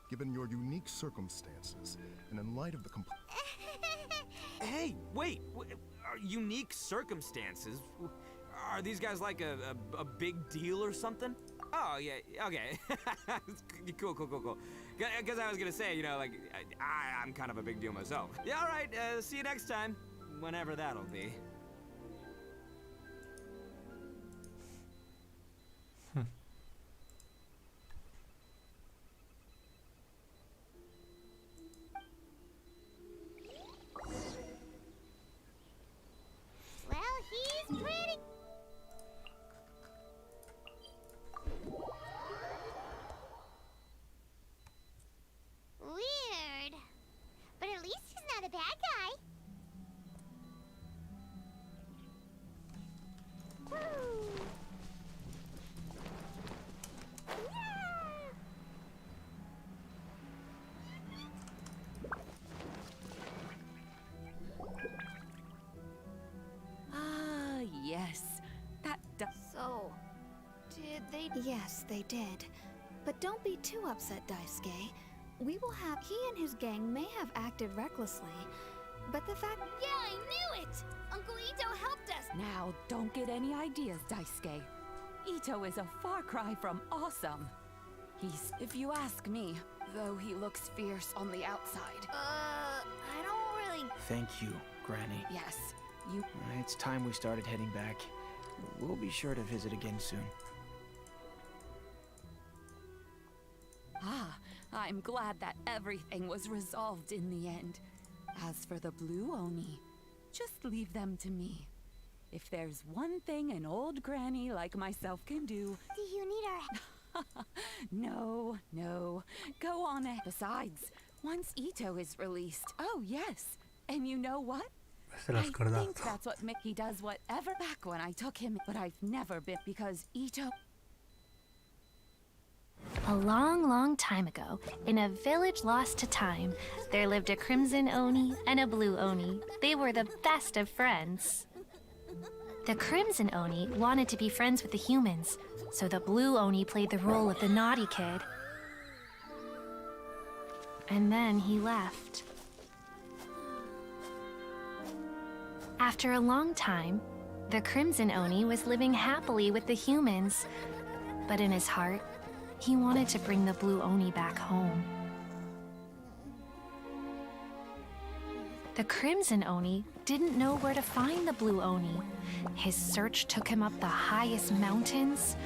given your unique circumstances, and in light of the Hey, wait! Unique circumstances? Are these guys like a big deal or something? Oh, yeah, okay. Cool. Because I was gonna say, you know, like, I'm kind of a big deal myself. Yeah, all right, see you next time. Whenever that'll be. Well, he's pretty. Weird. But at least he's not a bad guy. Woo. Ah, yes. So, did they? Yes, they did. But don't be too upset, Daisuke. We will have. He and his gang may have acted recklessly, but the fact. Yeah, I knew it! Uncle Itto helped us! Now, don't get any ideas, Daisuke. Itto is a far cry from awesome. He's, if you ask me, though he looks fierce on the outside. I don't really. Thank you, Granny. Yes, you. It's time we started heading back. We'll be sure to visit again soon. Ah, I'm glad that everything was resolved in the end. As for the Blue Oni, just leave them to me. If there's one thing an old granny like myself can do... Do you need our... No. Go on ahead. Besides, once Itto is released... Oh, yes. And you know what? I think that's what Mickey does whatever. Back when I took him, but I've never been because Itto... A long, long time ago, in a village lost to time, there lived a crimson Oni and a blue Oni. They were the best of friends. The crimson Oni wanted to be friends with the humans, so the blue Oni played the role of the naughty kid. And then he left. After a long time, the crimson Oni was living happily with the humans, but in his heart, he wanted to bring the blue Oni back home. The crimson Oni didn't know where to find the blue Oni. His search took him up the highest mountains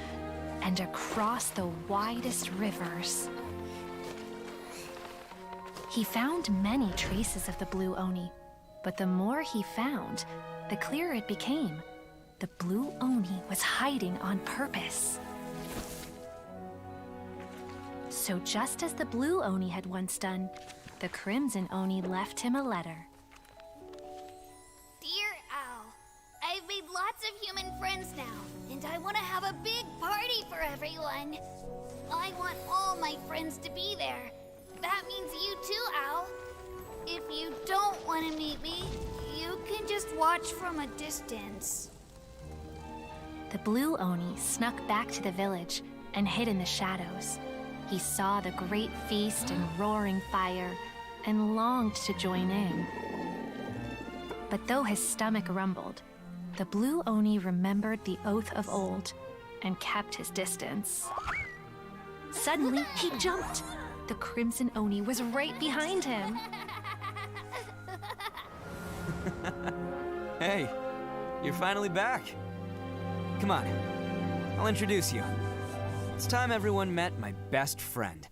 and across the widest rivers. He found many traces of the blue Oni, but the more he found, the clearer it became. The blue Oni was hiding on purpose. So just as the blue Oni had once done, the crimson Oni left him a letter. Dear Owl, I've made lots of human friends now, and I want to have a big party for everyone. I want all my friends to be there. That means you too, Owl. If you don't want to meet me, you can just watch from a distance. The blue Oni snuck back to the village and hid in the shadows. He saw the great feast and roaring fire and longed to join in. But though his stomach rumbled, the blue Oni remembered the oath of old and kept his distance. Suddenly, he jumped. The crimson Oni was right behind him. Hey, you're finally back. Come on, I'll introduce you. It's time everyone met my best friend.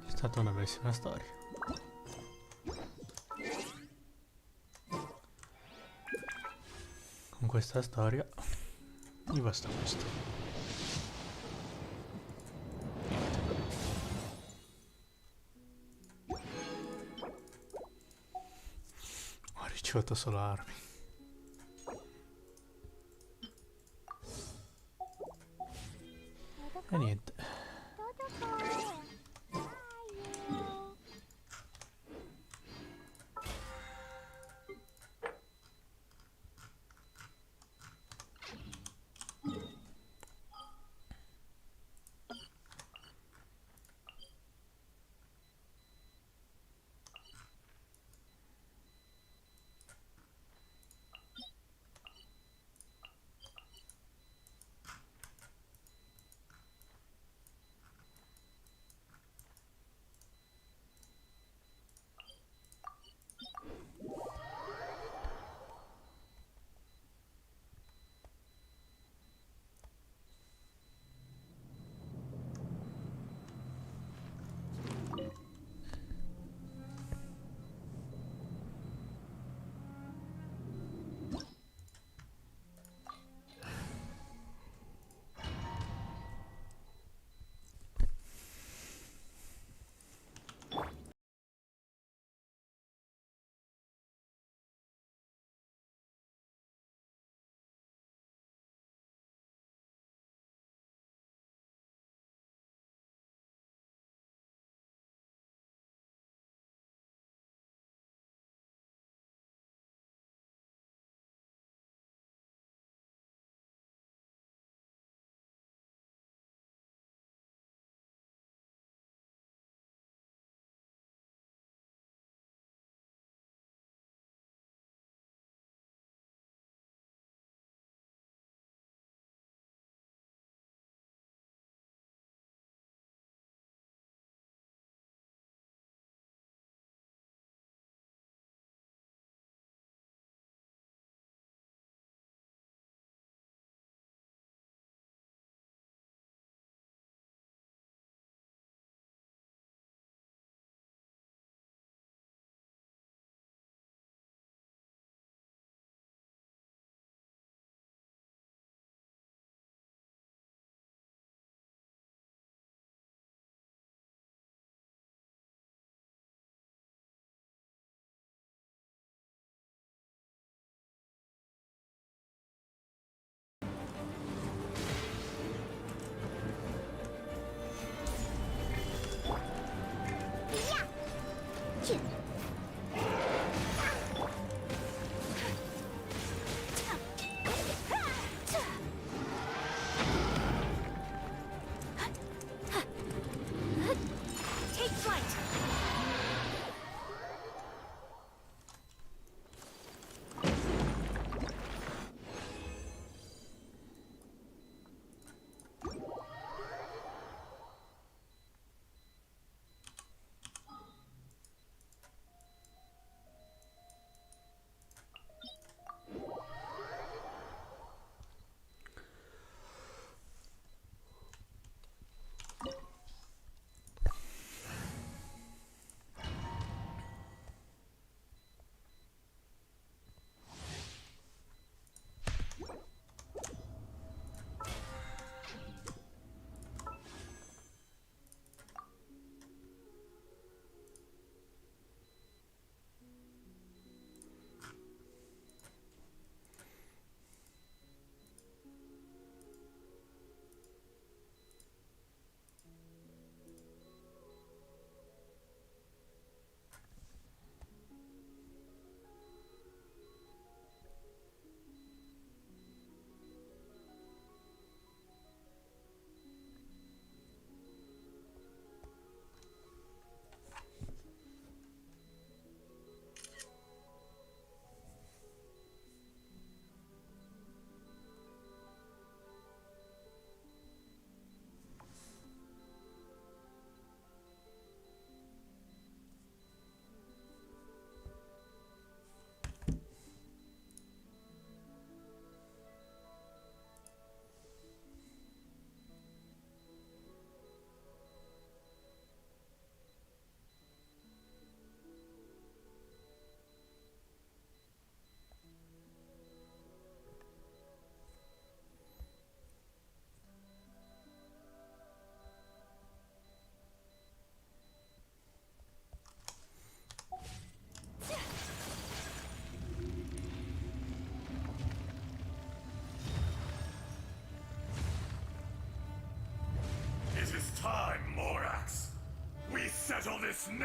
È stata una bellissima storia. Con questa storia mi basta questo. Ho ricevuto solo armi. E niente.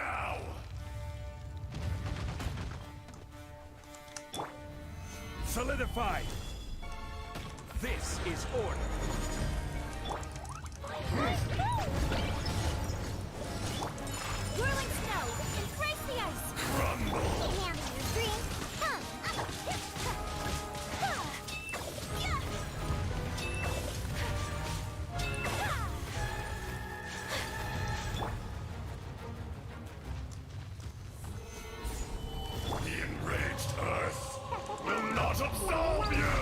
now! Solidified! This is order! Whirling snow! Embrace the ice! Rumble! Can't handle your dream! The enraged Earth will not absolve you!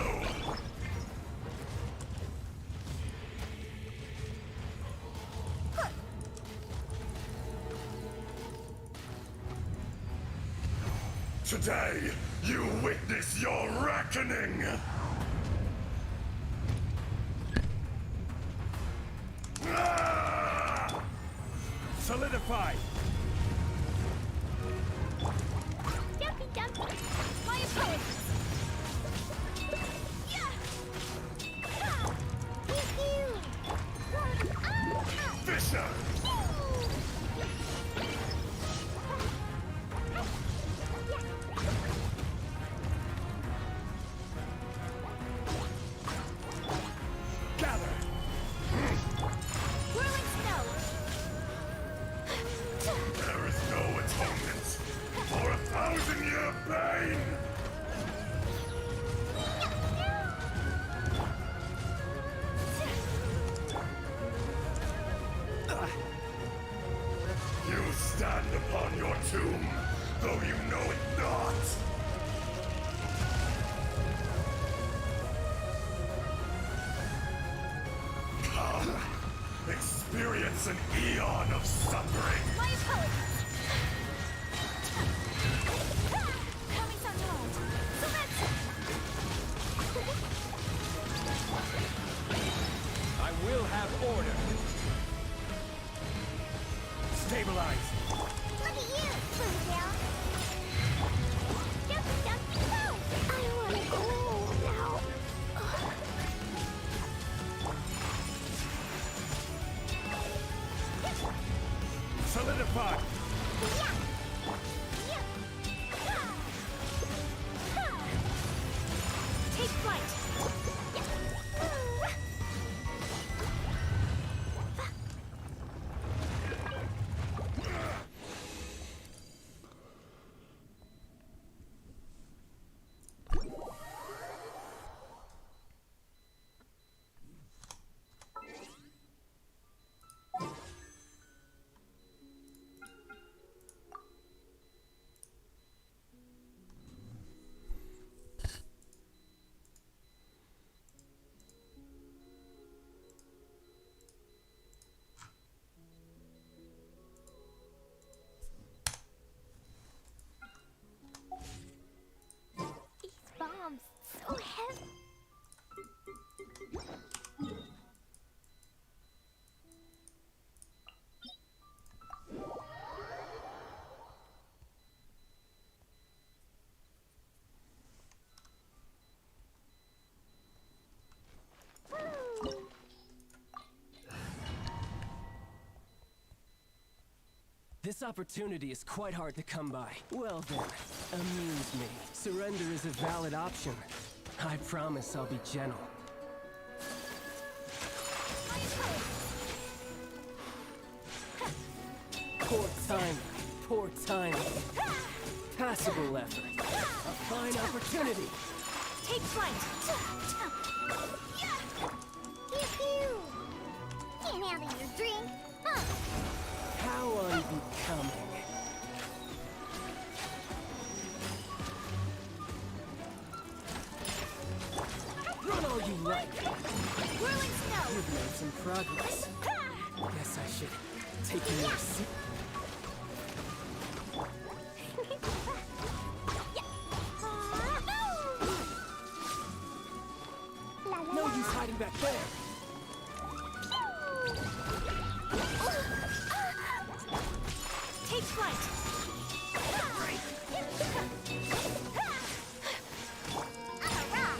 Today, you witness your reckoning! Ah! Solidified! Dumpy dumpy! My apologies! Fisher! Gather! Whirling snow! There is no atonement for 1,000-year pain! You stand upon your tomb, though you know it not! Come, experience an eon of suffering! My apologies! Coming on hold! So that's... I will have order! Stabilize! Look at you, Bluegill! Dumpy dumpy go! I wanna go now! Solidify! Take flight! Bombs so heavy. This opportunity is quite hard to come by. Well then, amuse me. Surrender is a valid option. I promise I'll be gentle. Poor timing. Poor timing. Passable effort. A fine opportunity. Take flight. Pew-pew. Can't handle your drink. How unbecoming. Run all you like. Whirling snow. You've made some progress. Guess I should take a more seat. No use hiding back there. Take flight.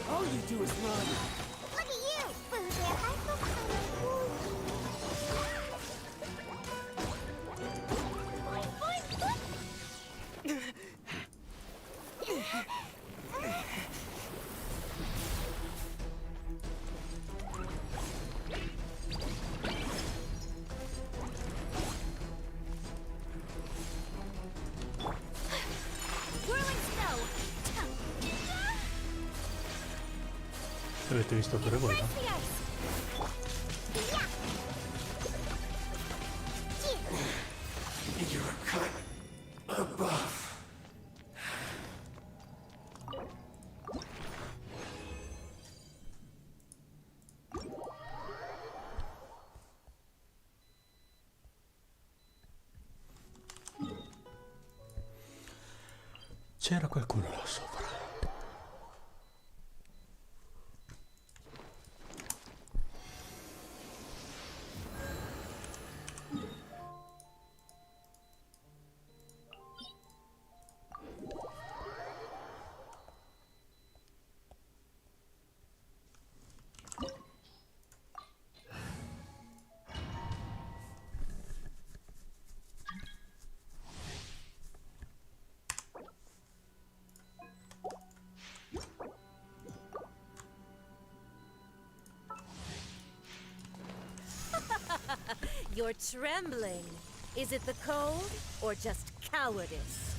All you do is run. Look at you, Bluegill. I feel kind of woozy. Avete visto pure voi, no? You're cut above. C'era qualcuno là sopra. You're trembling. Is it the cold or just cowardice?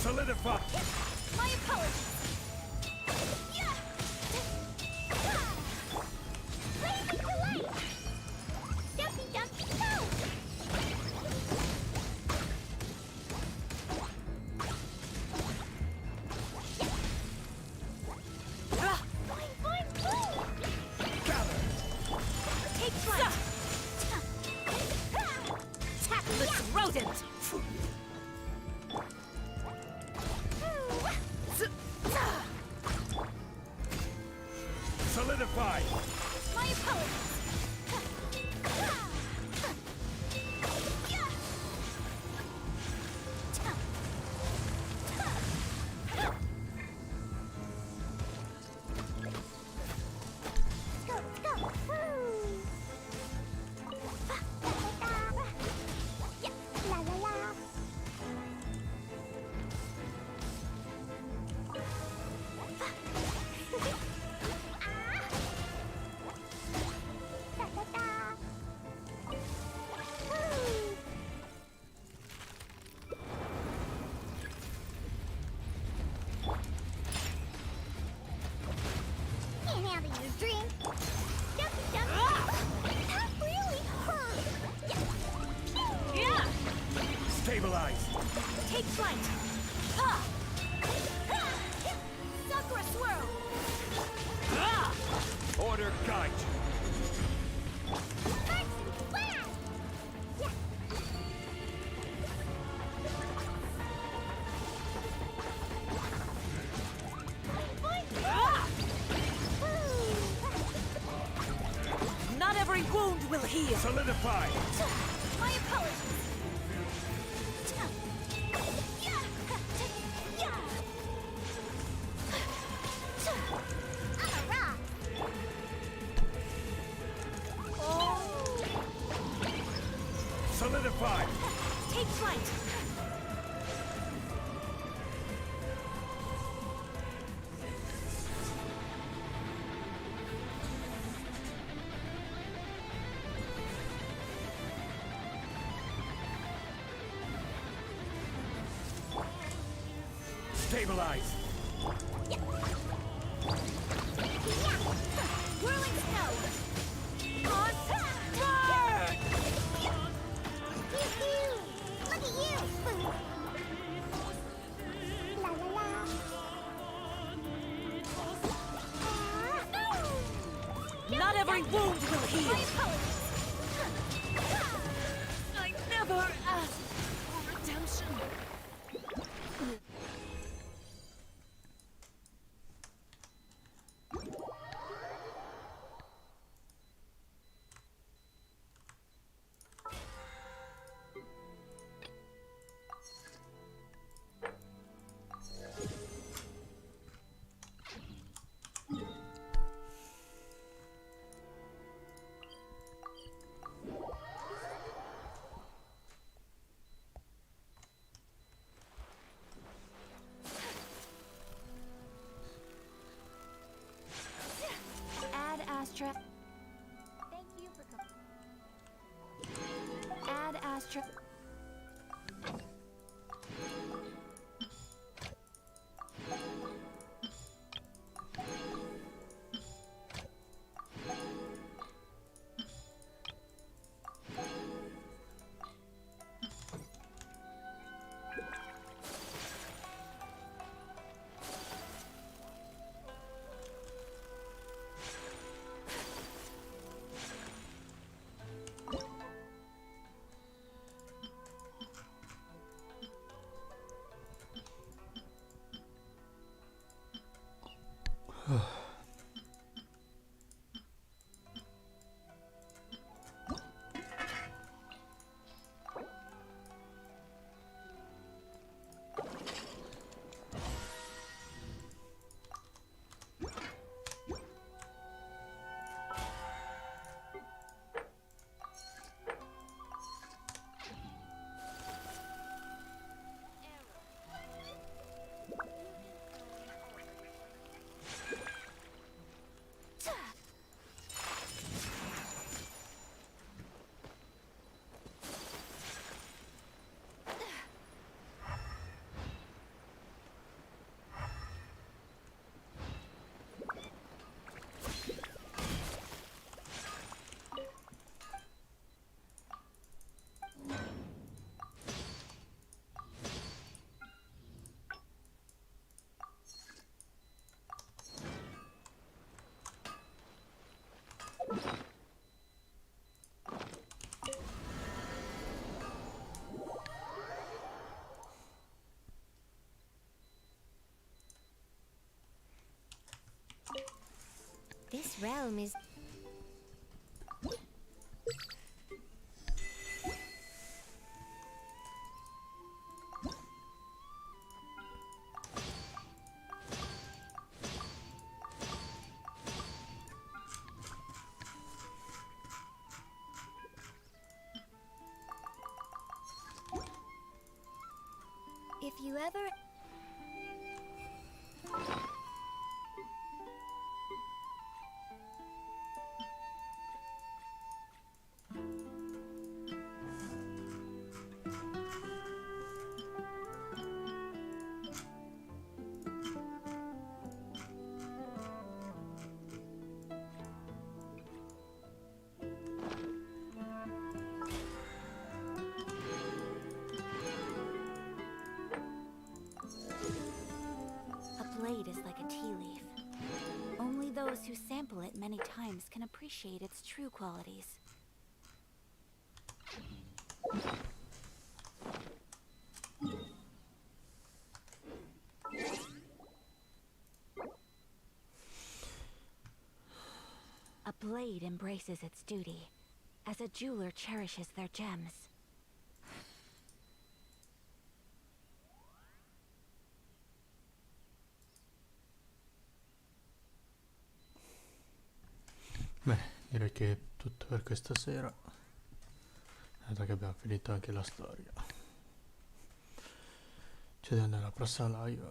Solidify! My apologies. Blazing delight! Dumpy dumpy go! Take flight! Tactless rodent! Solidify! My apologies. Can't handle your drink. Dumpy dumpy. That really hurt. Yeah! Stabilize! Take flight! Sakura swirl. Order guide you! Not every wound will heal! Solidify! My apologies. I'm a rock. Solidify! Take flight! Stabilize! Whirling snow. Look at you. La la la. Not every wound will heal! My apologies. I never asked for redemption! This realm is... If you ever... blade is like a tea leaf. Only those who sample it many times can appreciate its true qualities. A blade embraces its duty, as a jeweler cherishes their gems. Bene, direi che è tutto per questa sera. Dato che abbiamo finito anche la storia. Ci vediamo nella prossima live.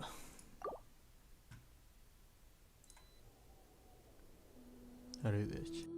Arrivederci.